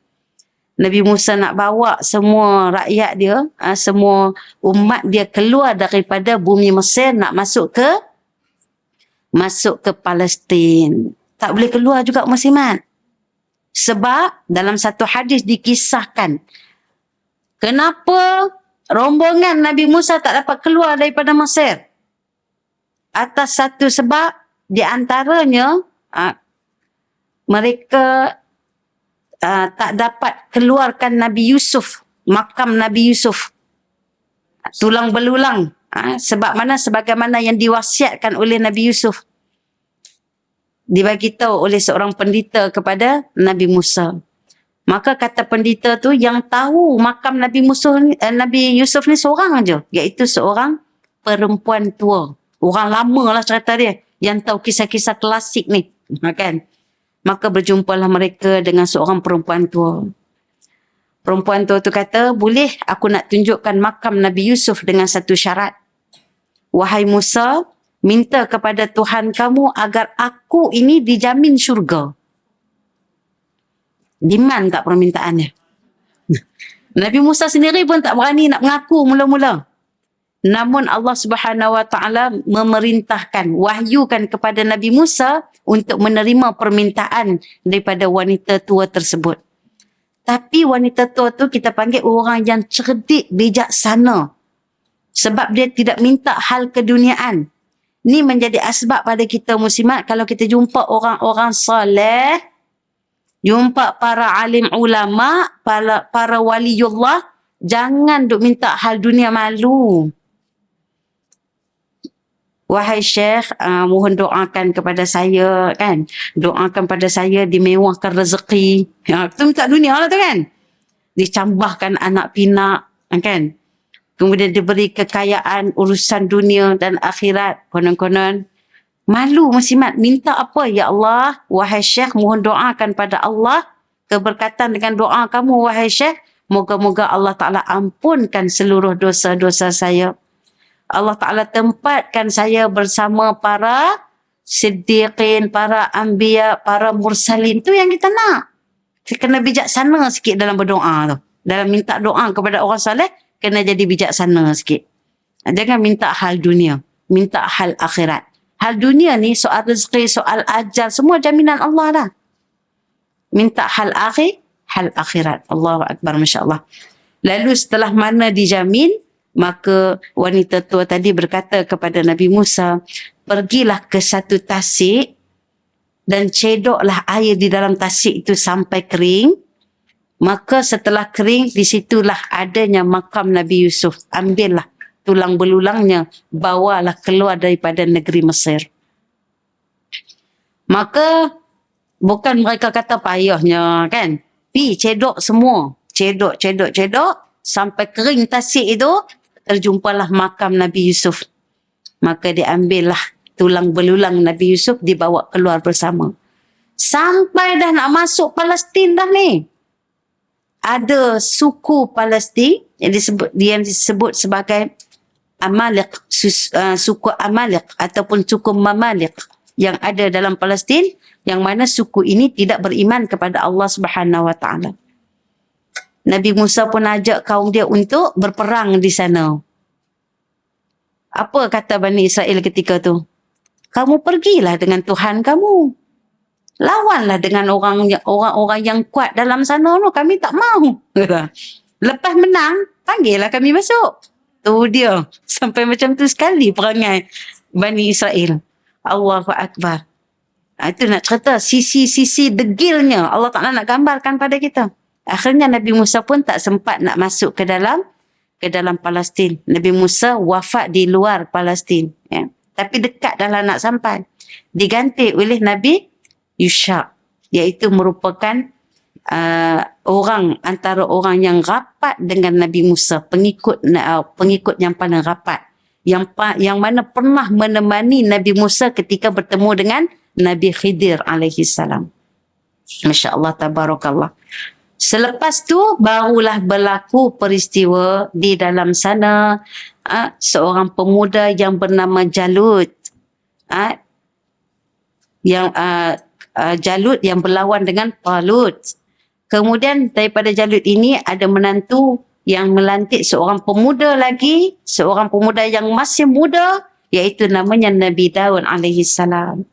Nabi Musa nak bawa semua rakyat dia, semua umat dia keluar daripada bumi Mesir, nak masuk ke Palestin. Tak boleh keluar juga muslimat. Sebab dalam satu hadis dikisahkan kenapa rombongan Nabi Musa tak dapat keluar daripada Mesir. Atas satu sebab, di antaranya mereka tak dapat keluarkan Nabi Yusuf, makam Nabi Yusuf. Tulang belulang. Sebab mana? Sebagaimana yang diwasiatkan oleh Nabi Yusuf. Dibagi tahu oleh seorang pendeta kepada Nabi Musa. Maka kata pendeta tu, yang tahu makam Nabi Yusuf ni seorang aja, iaitu seorang perempuan tua. Orang lama lah cerita dia, yang tahu kisah-kisah klasik ni. Kan? Maka berjumpalah mereka dengan seorang perempuan tua. Perempuan tua tu kata, boleh aku nak tunjukkan makam Nabi Yusuf dengan satu syarat. Wahai Musa, minta kepada Tuhan kamu agar aku ini dijamin syurga. Demand tak permintaannya. Nabi Musa sendiri pun tak berani nak mengaku mula-mula. Namun Allah Subhanahu Wa Taala memerintahkan, wahyukan kepada Nabi Musa untuk menerima permintaan daripada wanita tua tersebut. Tapi wanita tua tu kita panggil orang yang cerdik, bijaksana. Sebab dia tidak minta hal keduniaan. Ini menjadi asbab pada kita muslimat, kalau kita jumpa orang-orang soleh, jumpa para alim ulama, para waliullah, jangan duk minta hal dunia, malu. Wahai Syekh, mohon doakan kepada saya, kan. Doakan pada saya dimewahkan rezeki. Itu minta dunia lah tu kan. Dicambahkan anak pinak, kan. Kemudian diberi kekayaan urusan dunia dan akhirat. Konon-konon. Malu muslimat. Minta apa? Ya Allah, wahai Syekh, mohon doakan pada Allah. Keberkatan dengan doa kamu, wahai Syekh. Moga-moga Allah Ta'ala ampunkan seluruh dosa-dosa saya. Allah Ta'ala tempatkan saya bersama para siddiqin, para anbiya, para mursalin. Itu yang kita nak. Kita kena bijaksana sikit dalam berdoa tu. Dalam minta doa kepada orang saleh, kena jadi bijaksana sikit. Jangan minta hal dunia. Minta hal akhirat. Hal dunia ni, soal rezeki, soal ajal, semua jaminan Allah dah. Minta hal akhirat. Allahu Akbar, Masya Allah. Lalu setelah mana dijamin, maka wanita tua tadi berkata kepada Nabi Musa, pergilah ke satu tasik dan cedoklah air di dalam tasik itu sampai kering. Maka setelah kering, disitulah adanya makam Nabi Yusuf. Ambillah tulang belulangnya, bawalah keluar daripada negeri Mesir. Maka bukan mereka kata payahnya, kan. Cedok semua. Cedok. Sampai kering tasik itu, terjumpalah makam Nabi Yusuf. Maka diambillah tulang belulang Nabi Yusuf, dibawa keluar bersama. Sampai dah nak masuk Palestin dah ni. Ada suku Palestin yang disebut sebagai Amalek, suku Amalek ataupun suku Mamalik. yang ada dalam Palestin, yang mana suku ini tidak beriman kepada Allah Subhanahu Wa Taala. Nabi Musa pun ajak kaum dia untuk berperang di sana. Apa kata Bani Israel ketika tu? Kamu pergilah dengan Tuhan kamu. Lawanlah dengan orang-orang yang kuat dalam sana tu. Kami tak mahu. Lepas menang, panggillah kami masuk. Tu dia. Sampai macam tu sekali perangai Bani Israel. Allahu Akbar. Itu nak cerita sisi-sisi degilnya Allah Ta'ala nak gambarkan pada kita. Akhirnya Nabi Musa pun tak sempat nak masuk ke dalam Palestin. Nabi Musa wafat di luar Palestin. Ya. Tapi dekat dah lah nak sampai. Diganti oleh Nabi Yusha. Iaitu merupakan antara orang yang rapat dengan Nabi Musa. Pengikut yang paling rapat. Yang mana pernah menemani Nabi Musa ketika bertemu dengan Nabi Khidir alaihi salam. Masya Allah, tabarakallah. Selepas tu barulah berlaku peristiwa di dalam sana. Seorang pemuda yang bernama Jalut. Jalut yang berlawan dengan Talut. Kemudian daripada Jalut ini ada menantu yang melantik seorang pemuda lagi. Seorang pemuda yang masih muda. Iaitu namanya Nabi Daud alaihi salam.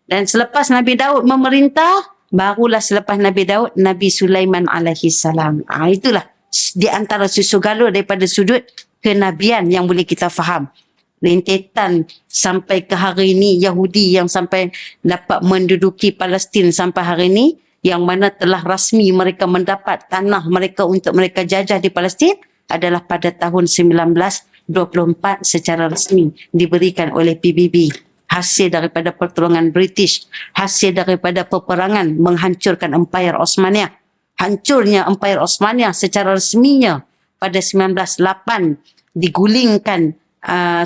Dan selepas Nabi Daud memerintah, barulah selepas Nabi Daud, Nabi Sulaiman alaihi salam. Itulah di antara susu galur daripada sudut kenabian yang boleh kita faham. Rentetan sampai ke hari ini, Yahudi yang sampai dapat menduduki Palestin sampai hari ini, yang mana telah rasmi mereka mendapat tanah mereka untuk mereka jajah di Palestin adalah pada tahun 1924 secara rasmi diberikan oleh PBB. Hasil daripada pertolongan British, hasil daripada peperangan menghancurkan Empire Osmaniyah. Hancurnya Empire Osmaniyah secara resminya pada 1908 digulingkan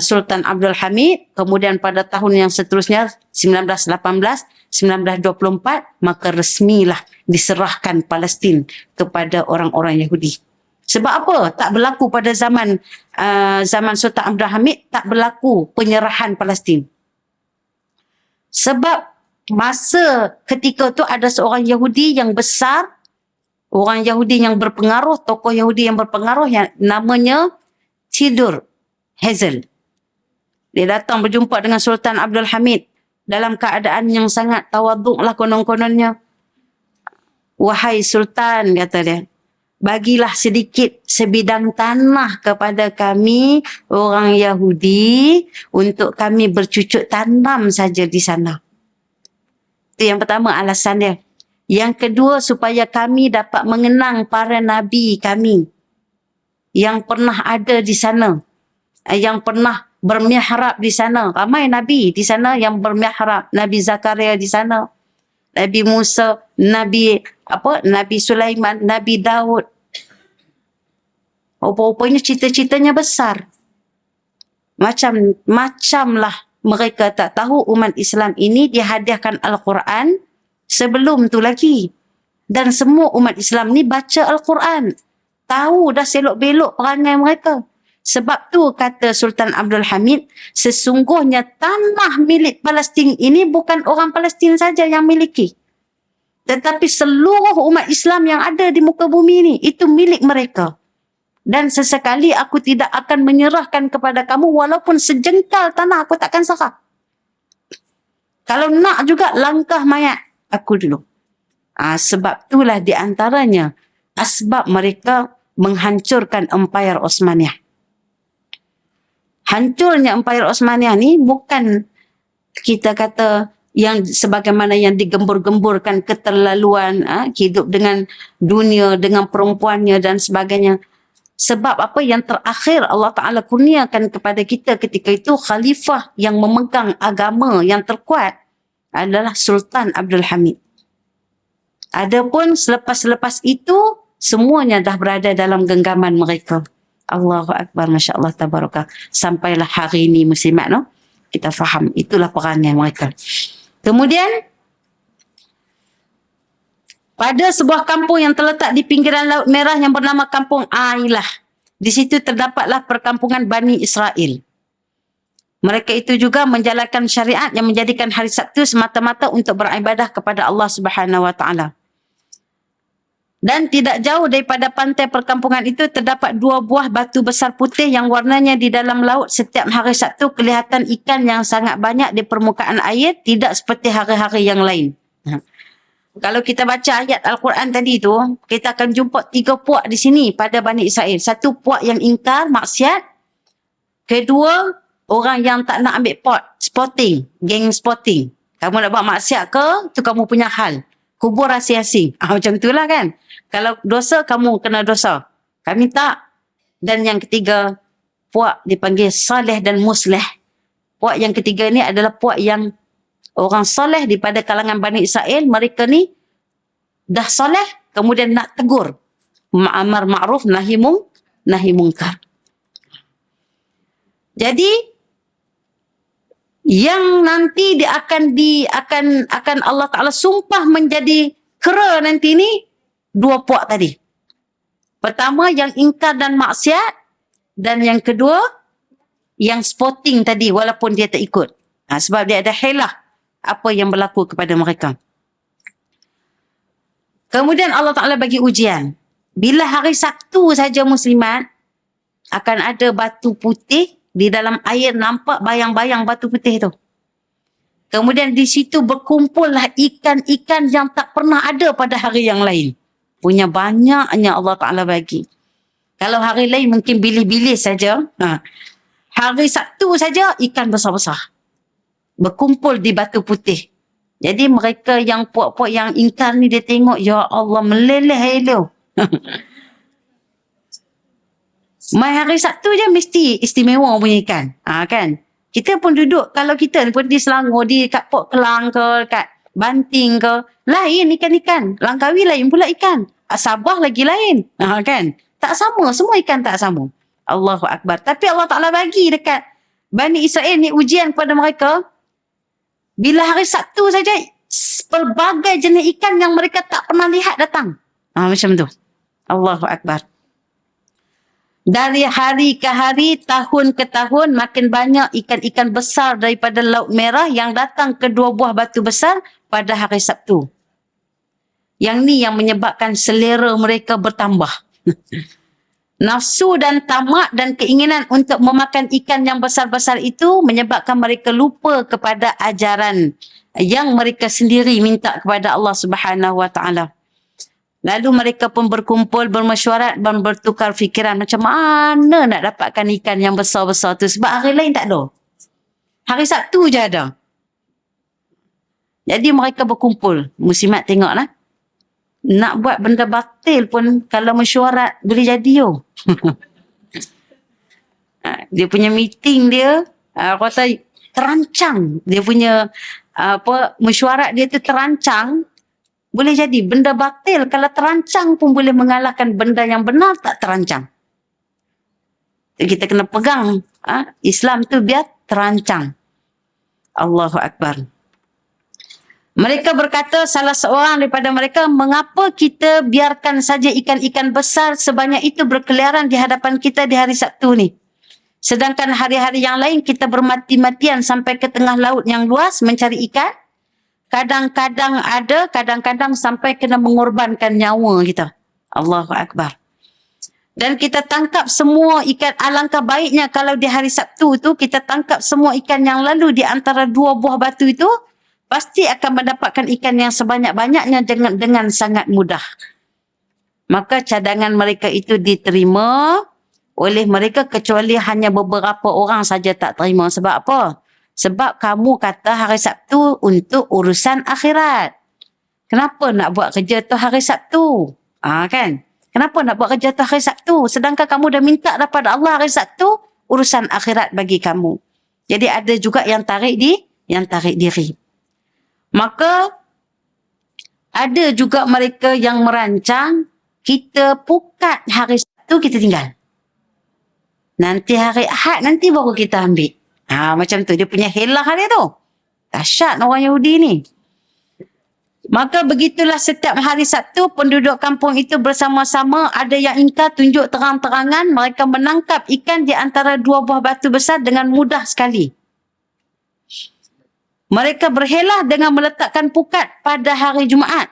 Sultan Abdul Hamid. Kemudian pada tahun yang seterusnya 1918, 1924 maka resmilah diserahkan Palestin kepada orang-orang Yahudi. Sebab apa? Tak berlaku pada zaman Sultan Abdul Hamid, tak berlaku penyerahan Palestin. Sebab masa ketika tu ada seorang Yahudi yang besar, orang Yahudi yang berpengaruh, tokoh Yahudi yang berpengaruh yang namanya Theodore Herzl. Dia datang berjumpa dengan Sultan Abdul Hamid dalam keadaan yang sangat tawaduk lah konon-kononnya. Wahai Sultan, kata dia, bagilah sedikit sebidang tanah kepada kami orang Yahudi untuk kami bercucuk tanam saja di sana. Itu yang pertama alasan dia. Yang kedua, supaya kami dapat mengenang para nabi kami yang pernah ada di sana, yang pernah bermihrab di sana. Ramai nabi di sana yang bermihrab. Nabi Zakaria di sana, Nabi Musa, Nabi Sulaiman, Nabi Daud. Rupa-rupanya cita-citanya besar. Macamlah mereka tak tahu umat Islam ini dihadiahkan Al-Quran sebelum tu lagi. Dan semua umat Islam ni baca Al-Quran. Tahu dah selok-belok perangai mereka. Sebab tu kata Sultan Abdul Hamid, sesungguhnya tanah milik Palestin ini bukan orang Palestin saja yang miliki. Tetapi seluruh umat Islam yang ada di muka bumi ini, itu milik mereka. Dan sesekali aku tidak akan menyerahkan kepada kamu walaupun sejengkal tanah aku takkan serah. Kalau nak juga langkah mayat aku dulu. Sebab itulah di antaranya asbab mereka menghancurkan Empire Osmaniyah. Hancurnya Empire Osmaniyah ni bukan kita kata yang sebagaimana yang digembur-gemburkan keterlaluan, hidup dengan dunia, dengan perempuannya dan sebagainya. Sebab apa yang terakhir Allah Ta'ala kurniakan kepada kita ketika itu, khalifah yang memegang agama yang terkuat adalah Sultan Abdul Hamid. Adapun selepas itu, semuanya dah berada dalam genggaman mereka. Allahu Akbar, Masya Allah, Tabarakah. Sampailah hari ini muslimat, no? Kita faham, itulah perangai mereka. Kemudian, pada sebuah kampung yang terletak di pinggiran Laut Merah yang bernama Kampung Ailah. Di situ terdapatlah perkampungan Bani Israel. Mereka itu juga menjalankan syariat yang menjadikan hari Sabtu semata-mata untuk beribadah kepada Allah Subhanahu Wa Taala. Dan tidak jauh daripada pantai perkampungan itu terdapat 2 buah batu besar putih yang warnanya di dalam laut. Setiap hari Sabtu kelihatan ikan yang sangat banyak di permukaan air, tidak seperti hari-hari yang lain. Kalau kita baca ayat Al-Quran tadi tu, kita akan jumpa 3 puak di sini pada Bani Israel. Satu puak yang ingkar, maksiat. Kedua, orang yang tak nak ambil spotting, geng spotting. Kamu nak buat maksiat ke, tu kamu punya hal. Kubur asing-asing. Macam itulah kan. Kalau dosa, kamu kena dosa. Kami tak. Dan yang ketiga, puak dipanggil saleh dan musleh. Puak yang ketiga ni adalah puak yang orang saleh daripada kalangan Bani Israel. Mereka ni dah saleh, kemudian nak tegur. Amar ma'ruf, nahi mungkar. Jadi yang nanti dia akan Allah Taala sumpah menjadi kera nanti ni 2 puak tadi. Pertama yang ingkar dan maksiat, dan yang kedua yang spotting tadi walaupun dia tak ikut. Sebab dia ada hilah apa yang berlaku kepada mereka. Kemudian Allah Taala bagi ujian. Bila hari Sabtu saja muslimat akan ada batu putih di dalam air, nampak bayang-bayang batu putih tu. Kemudian di situ berkumpullah ikan-ikan yang tak pernah ada pada hari yang lain. Punya banyaknya Allah Ta'ala bagi. Kalau hari lain mungkin bilis-bilis saja. Hari Sabtu saja ikan besar-besar berkumpul di batu putih. Jadi mereka yang puak-puak yang ingkar ni dia tengok, ya Allah, meleleh-eleh. Mai hari Sabtu je mesti istimewa punya ikan. Kan? Kita pun duduk, kalau kita pun di Selangor, di kat Port Kelang ke, kat Banting ke, lain ikan-ikan. Langkawi lain pula ikan. Sabah lagi lain. Kan? Tak sama, semua ikan tak sama. Allahu Akbar. Tapi Allah Ta'ala bagi dekat Bani Israel ni ujian kepada mereka. Bila hari Sabtu saja, pelbagai jenis ikan yang mereka tak pernah lihat datang. Macam tu. Allahu Akbar. Dari hari ke hari, tahun ke tahun, makin banyak ikan-ikan besar daripada Laut Merah yang datang ke 2 buah batu besar pada hari Sabtu. Yang ni yang menyebabkan selera mereka bertambah. Nafsu dan tamak dan keinginan untuk memakan ikan yang besar-besar itu menyebabkan mereka lupa kepada ajaran yang mereka sendiri minta kepada Allah Subhanahu Wa Taala. Lalu mereka pun berkumpul, bermesyuarat dan bertukar fikiran macam mana nak dapatkan ikan yang besar-besar tu. Sebab hari lain tak ada. Hari Sabtu je ada. Jadi mereka berkumpul. Muslimat tengoklah. Nak buat benda batil pun kalau mesyuarat boleh jadi yo. Dia punya meeting dia, kata terancang. Dia punya mesyuarat dia tu terancang. Boleh jadi benda batil kalau terancang pun boleh mengalahkan benda yang benar tak terancang. Kita kena pegang Islam tu biar terancang. Allahu Akbar. Mereka berkata, salah seorang daripada mereka, mengapa kita biarkan saja ikan-ikan besar sebanyak itu berkeliaran di hadapan kita di hari Sabtu ni? Sedangkan hari-hari yang lain kita bermati-matian sampai ke tengah laut yang luas mencari ikan. Kadang-kadang ada, kadang-kadang sampai kena mengorbankan nyawa kita. Allahu Akbar. Dan kita tangkap semua ikan. Alangkah baiknya kalau di hari Sabtu tu kita tangkap semua ikan yang lalu di antara 2 buah batu itu, pasti akan mendapatkan ikan yang sebanyak-banyaknya dengan sangat mudah. Maka cadangan mereka itu diterima oleh mereka kecuali hanya beberapa orang saja tak terima. Sebab apa? Sebab kamu kata hari Sabtu untuk urusan akhirat. Kenapa nak buat kerja tu hari Sabtu? Kan? Kenapa nak buat kerja tu hari Sabtu? Sedangkan kamu dah minta daripada Allah hari Sabtu, urusan akhirat bagi kamu. Jadi ada juga yang tarik diri. Maka ada juga mereka yang merancang kita pukat hari Sabtu kita tinggal. Nanti hari Ahad nanti baru kita ambil. Macam tu. Dia punya helah dia tu. Dahsyat orang Yahudi ni. Maka begitulah setiap hari Sabtu penduduk kampung itu bersama-sama, ada yang ingkar tunjuk terang-terangan. Mereka menangkap ikan di antara 2 buah batu besar dengan mudah sekali. Mereka berhelah dengan meletakkan pukat pada hari Jumaat.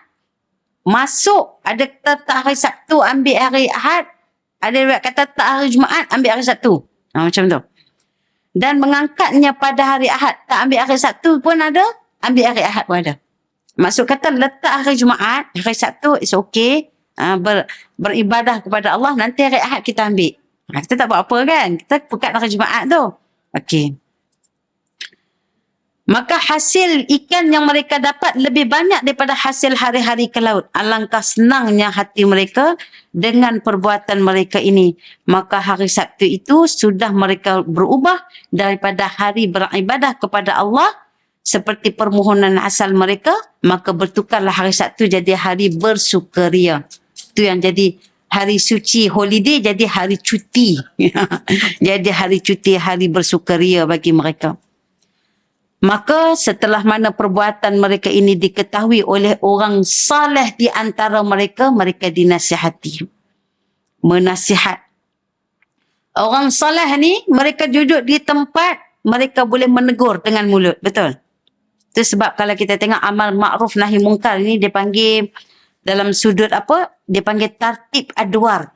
Masuk, ada kata tak hari Sabtu ambil hari Ahad, ada riwayat kata tak hari Jumaat ambil hari Sabtu. Macam tu. Dan mengangkatnya pada hari Ahad, tak ambil hari Sabtu pun ada, ambil hari Ahad pun ada. Maksud kata letak hari Jumaat, hari Sabtu is okay, beribadah kepada Allah, nanti hari Ahad kita ambil. Kita tak buat apa kan, kita pukat hari Jumaat tu. Okey. Maka hasil ikan yang mereka dapat lebih banyak daripada hasil hari-hari ke laut. Alangkah senangnya hati mereka dengan perbuatan mereka ini. Maka hari Sabtu itu sudah mereka berubah daripada hari beribadah kepada Allah seperti permohonan asal mereka, maka bertukarlah hari Sabtu jadi hari bersukaria. Itu yang jadi hari suci, holiday jadi hari cuti. Jadi hari cuti, hari bersukaria bagi mereka. Maka setelah mana perbuatan mereka ini diketahui oleh orang saleh di antara mereka, mereka dinasihati. Menasihat. Orang saleh ni, mereka duduk di tempat, mereka boleh menegur dengan mulut. Betul? Itu sebab kalau kita tengok amal ma'ruf nahi mungkar ni, dia panggil dalam sudut apa? Dia panggil tartib adwar.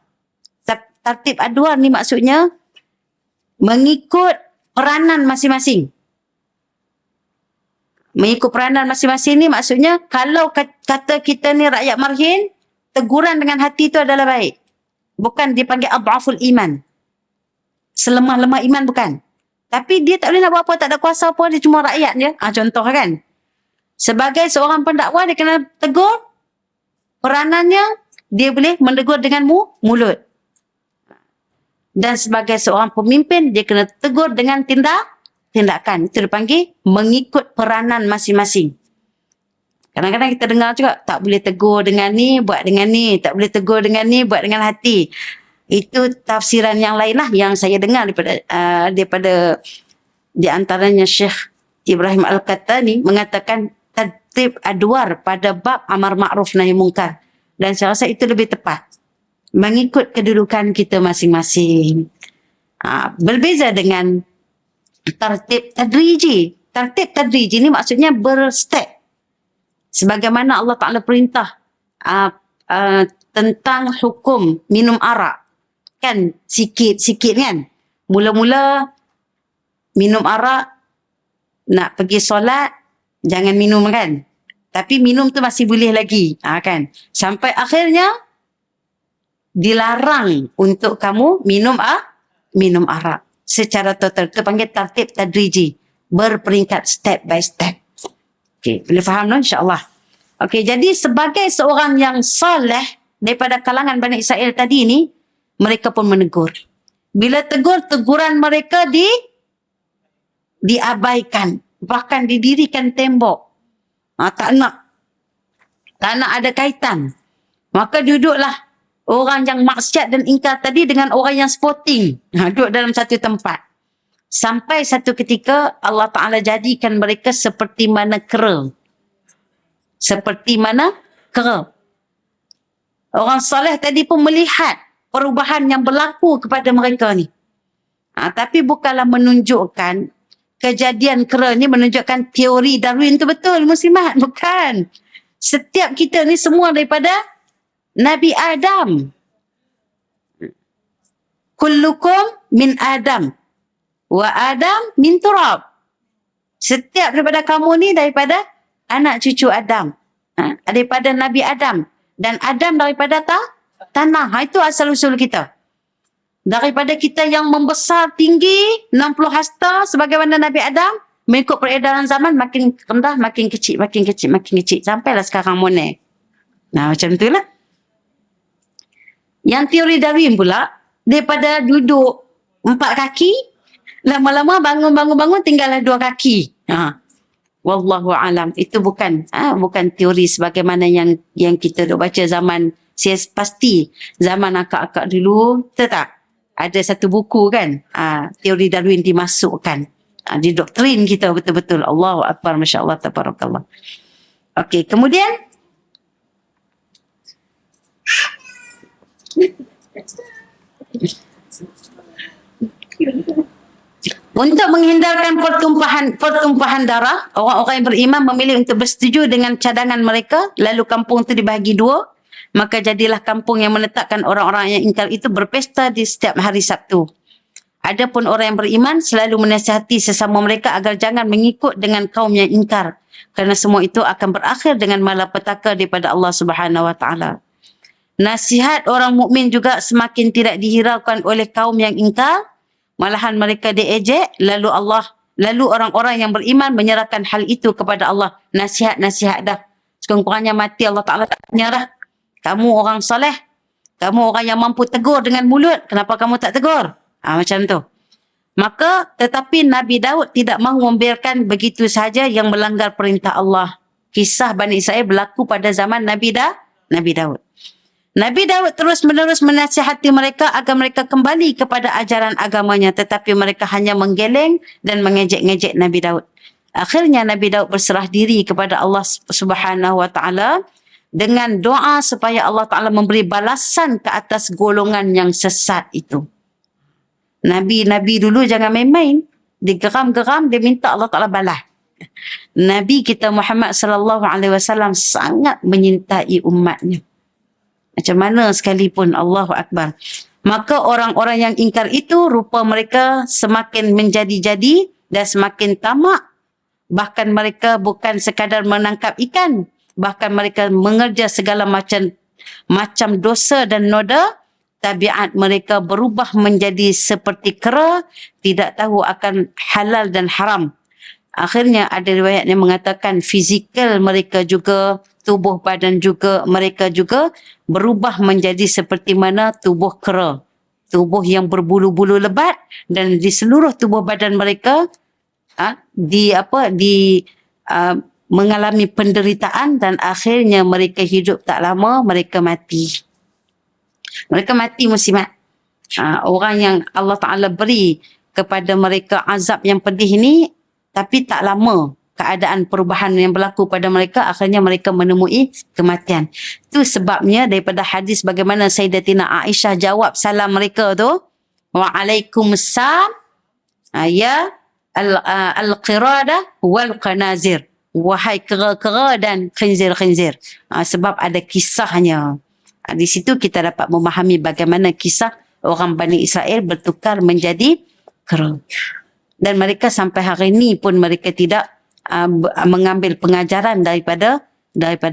Tartib adwar ni maksudnya mengikut peranan masing-masing. Mengikut peranan masing-masing ni maksudnya kalau kata kita ni rakyat marhin, teguran dengan hati tu adalah baik. Bukan dipanggil adhaful iman. Selemah-lemah iman bukan. Tapi dia tak boleh nak buat apa, tak ada kuasa apa, dia cuma rakyat je. Contoh kan. Sebagai seorang pendakwa dia kena tegur, peranannya dia boleh menegur dengan mulut. Dan sebagai seorang pemimpin dia kena tegur dengan tindakan. Itu dipanggil mengikut peranan masing-masing. Kadang-kadang kita dengar juga, tak boleh tegur dengan ni, buat dengan ni. Tak boleh tegur dengan ni, buat dengan hati. Itu tafsiran yang lain lah yang saya dengar daripada di antaranya Syekh Ibrahim Al-Qattani mengatakan tartib adwar pada bab amar ma'ruf nahi mungkar. Dan saya rasa itu lebih tepat. Mengikut kedudukan kita masing-masing. Berbeza dengan tartib tadriji. Tartib tadriji ni maksudnya berstep. Sebagaimana Allah Ta'ala perintah tentang hukum minum arak. Kan sikit-sikit kan. Mula-mula minum arak, nak pergi solat, jangan minum kan. Tapi minum tu masih boleh lagi. Kan. Sampai akhirnya dilarang untuk kamu minum arak. Secara total. Itu panggil tartib tadriji. Berperingkat step by step. Okey, boleh faham no? InsyaAllah. Okey, jadi sebagai seorang yang saleh daripada kalangan Bani Israel tadi ni, mereka pun menegur. Bila tegur, teguran mereka diabaikan. Bahkan didirikan tembok. Tak nak ada kaitan. Maka duduklah orang yang maksiat dan ingkar tadi dengan orang yang sporting. Duduk dalam satu tempat. Sampai satu ketika Allah Ta'ala jadikan mereka seperti mana kera. Seperti mana kera. Orang soleh tadi pun melihat perubahan yang berlaku kepada mereka ni. Tapi bukanlah menunjukkan kejadian kera ni menunjukkan teori Darwin tu betul muslimat. Bukan. Setiap kita ni semua daripada Nabi Adam. Kullukum min Adam. Wa Adam min turab. Setiap daripada kamu ni daripada anak cucu Adam. Daripada Nabi Adam. Dan Adam daripada tanah. Itu asal-usul kita. Daripada kita yang membesar tinggi 60 hasta sebagaimana Nabi Adam, mengikut peredaran zaman makin rendah, makin kecil, makin kecil, makin kecil. Sampailah sekarang monek. Macam itulah. Yang teori Darwin pula, daripada duduk 4 kaki, lama-lama bangun tinggallah 2 kaki. Wallahu alam. Itu bukan teori sebagaimana yang kita duk baca zaman, saya pasti zaman akak-akak dulu, tak? Ada satu buku kan, teori Darwin dimasukkan. Di doktrin kita betul-betul. Allahu Akbar, Masya Allah, Tabarakallah. Okey, kemudian Untuk menghindarkan pertumpahan darah, orang-orang yang beriman memilih untuk bersetuju dengan cadangan mereka, lalu kampung itu dibahagi dua, maka jadilah kampung yang menetapkan orang-orang yang ingkar itu berpesta di setiap hari Sabtu. Adapun orang yang beriman selalu menasihati sesama mereka agar jangan mengikut dengan kaum yang ingkar, kerana semua itu akan berakhir dengan malapetaka daripada Allah Subhanahu Wa Taala. Nasihat orang mukmin juga semakin tidak dihiraukan oleh kaum yang ingkar, malahan mereka diejek, lalu orang-orang yang beriman menyerahkan hal itu kepada Allah. Nasihat dah. Sekurang-kurangnya mati Allah Ta'ala tak menyerah. Kamu orang soleh, kamu orang yang mampu tegur dengan mulut, kenapa kamu tak tegur? Macam tu. Maka tetapi Nabi Daud tidak mahu membiarkan begitu sahaja yang melanggar perintah Allah. Kisah Bani Israel berlaku pada zaman Nabi Daud. Nabi Daud terus-menerus menasihati mereka agar mereka kembali kepada ajaran agamanya, tetapi mereka hanya menggeleng dan mengejek-ngejek Nabi Daud. Akhirnya Nabi Daud berserah diri kepada Allah Subhanahu Wa Taala dengan doa supaya Allah Taala memberi balasan ke atas golongan yang sesat itu. Nabi dulu jangan main-main, digeram-geram dia minta Allah Taala balas. Nabi kita Muhammad sallallahu alaihi wasallam sangat menyintai umatnya. Macam mana sekalipun, Allahu Akbar. Maka orang-orang yang ingkar itu rupa mereka semakin menjadi-jadi dan semakin tamak. Bahkan mereka bukan sekadar menangkap ikan, bahkan mereka mengerja segala macam dosa dan noda. Tabiat mereka berubah menjadi seperti kera, tidak tahu akan halal dan haram. Akhirnya ada riwayat yang mengatakan fizikal mereka juga, tubuh badan juga, mereka juga berubah menjadi seperti mana tubuh kera. Tubuh yang berbulu-bulu lebat, dan di seluruh tubuh badan mereka mengalami penderitaan, dan akhirnya mereka hidup tak lama, mereka mati. Mereka mati musimat. Orang yang Allah Ta'ala beri kepada mereka azab yang pedih ini, tapi tak lama keadaan perubahan yang berlaku pada mereka, akhirnya mereka menemui kematian. Itu sebabnya daripada hadis bagaimana Sayyidatina Aisyah jawab salam mereka tu, Waalaikumsalam ya al-qirada wal qanazir. Wahai kera-kera dan khinzir-khinzir. Sebab ada kisahnya. Di situ kita dapat memahami bagaimana kisah orang Bani Israel bertukar menjadi kera. Dan mereka sampai hari ini pun mereka tidak mengambil pengajaran daripada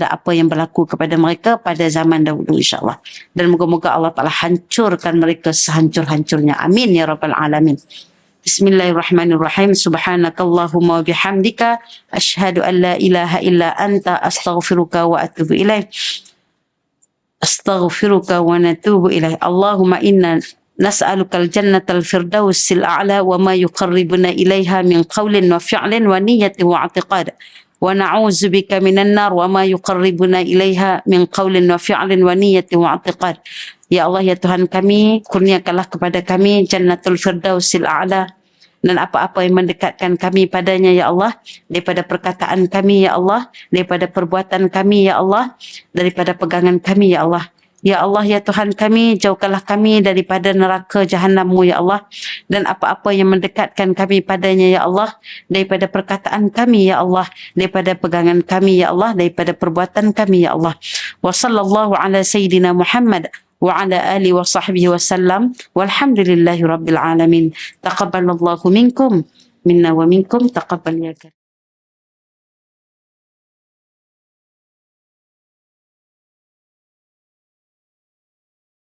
apa yang berlaku kepada mereka pada zaman dahulu, insyaAllah. Dan moga-moga Allah Ta'ala hancurkan mereka sehancur-hancurnya. Amin ya Rabbal Alamin. Bismillahirrahmanirrahim. Subhanakallahumma wa bihamdika ashhadu an la ilaha illa anta astaghfiruka wa atubu ilaih. Astaghfiruka wa natubu ilaih. Allahumma inna nas'alukal jannatal firdausil a'la wa ma yuqarribuna ilaiha min qawlin wa fi'lin wa niyyati wa i'tiqad. Wa na'udzubika minan nar wa ma yuqarribuna ilaiha min qawlin wa fi'lin wa niyyati wa i'tiqad. Ya Allah, ya Tuhan kami, kurniakanlah kepada kami jannatul firdausil a'la, dan apa-apa yang mendekatkan kami padanya ya Allah, daripada perkataan kami ya Allah, daripada perbuatan kami ya Allah, daripada pegangan kami ya Allah. Ya Allah, ya Tuhan kami, jauhkanlah kami daripada neraka Jahannam-Mu ya Allah, dan apa-apa yang mendekatkan kami padanya ya Allah, daripada perkataan kami ya Allah, daripada pegangan kami ya Allah, daripada perbuatan kami ya Allah. Wa sallallahu ala sayyidina Muhammad wa ala alihi wa sahbihi wa sallam, walhamdulillahi rabbil alamin. Taqabbalallahu minkum minna wa minkum, taqabbal ya karim.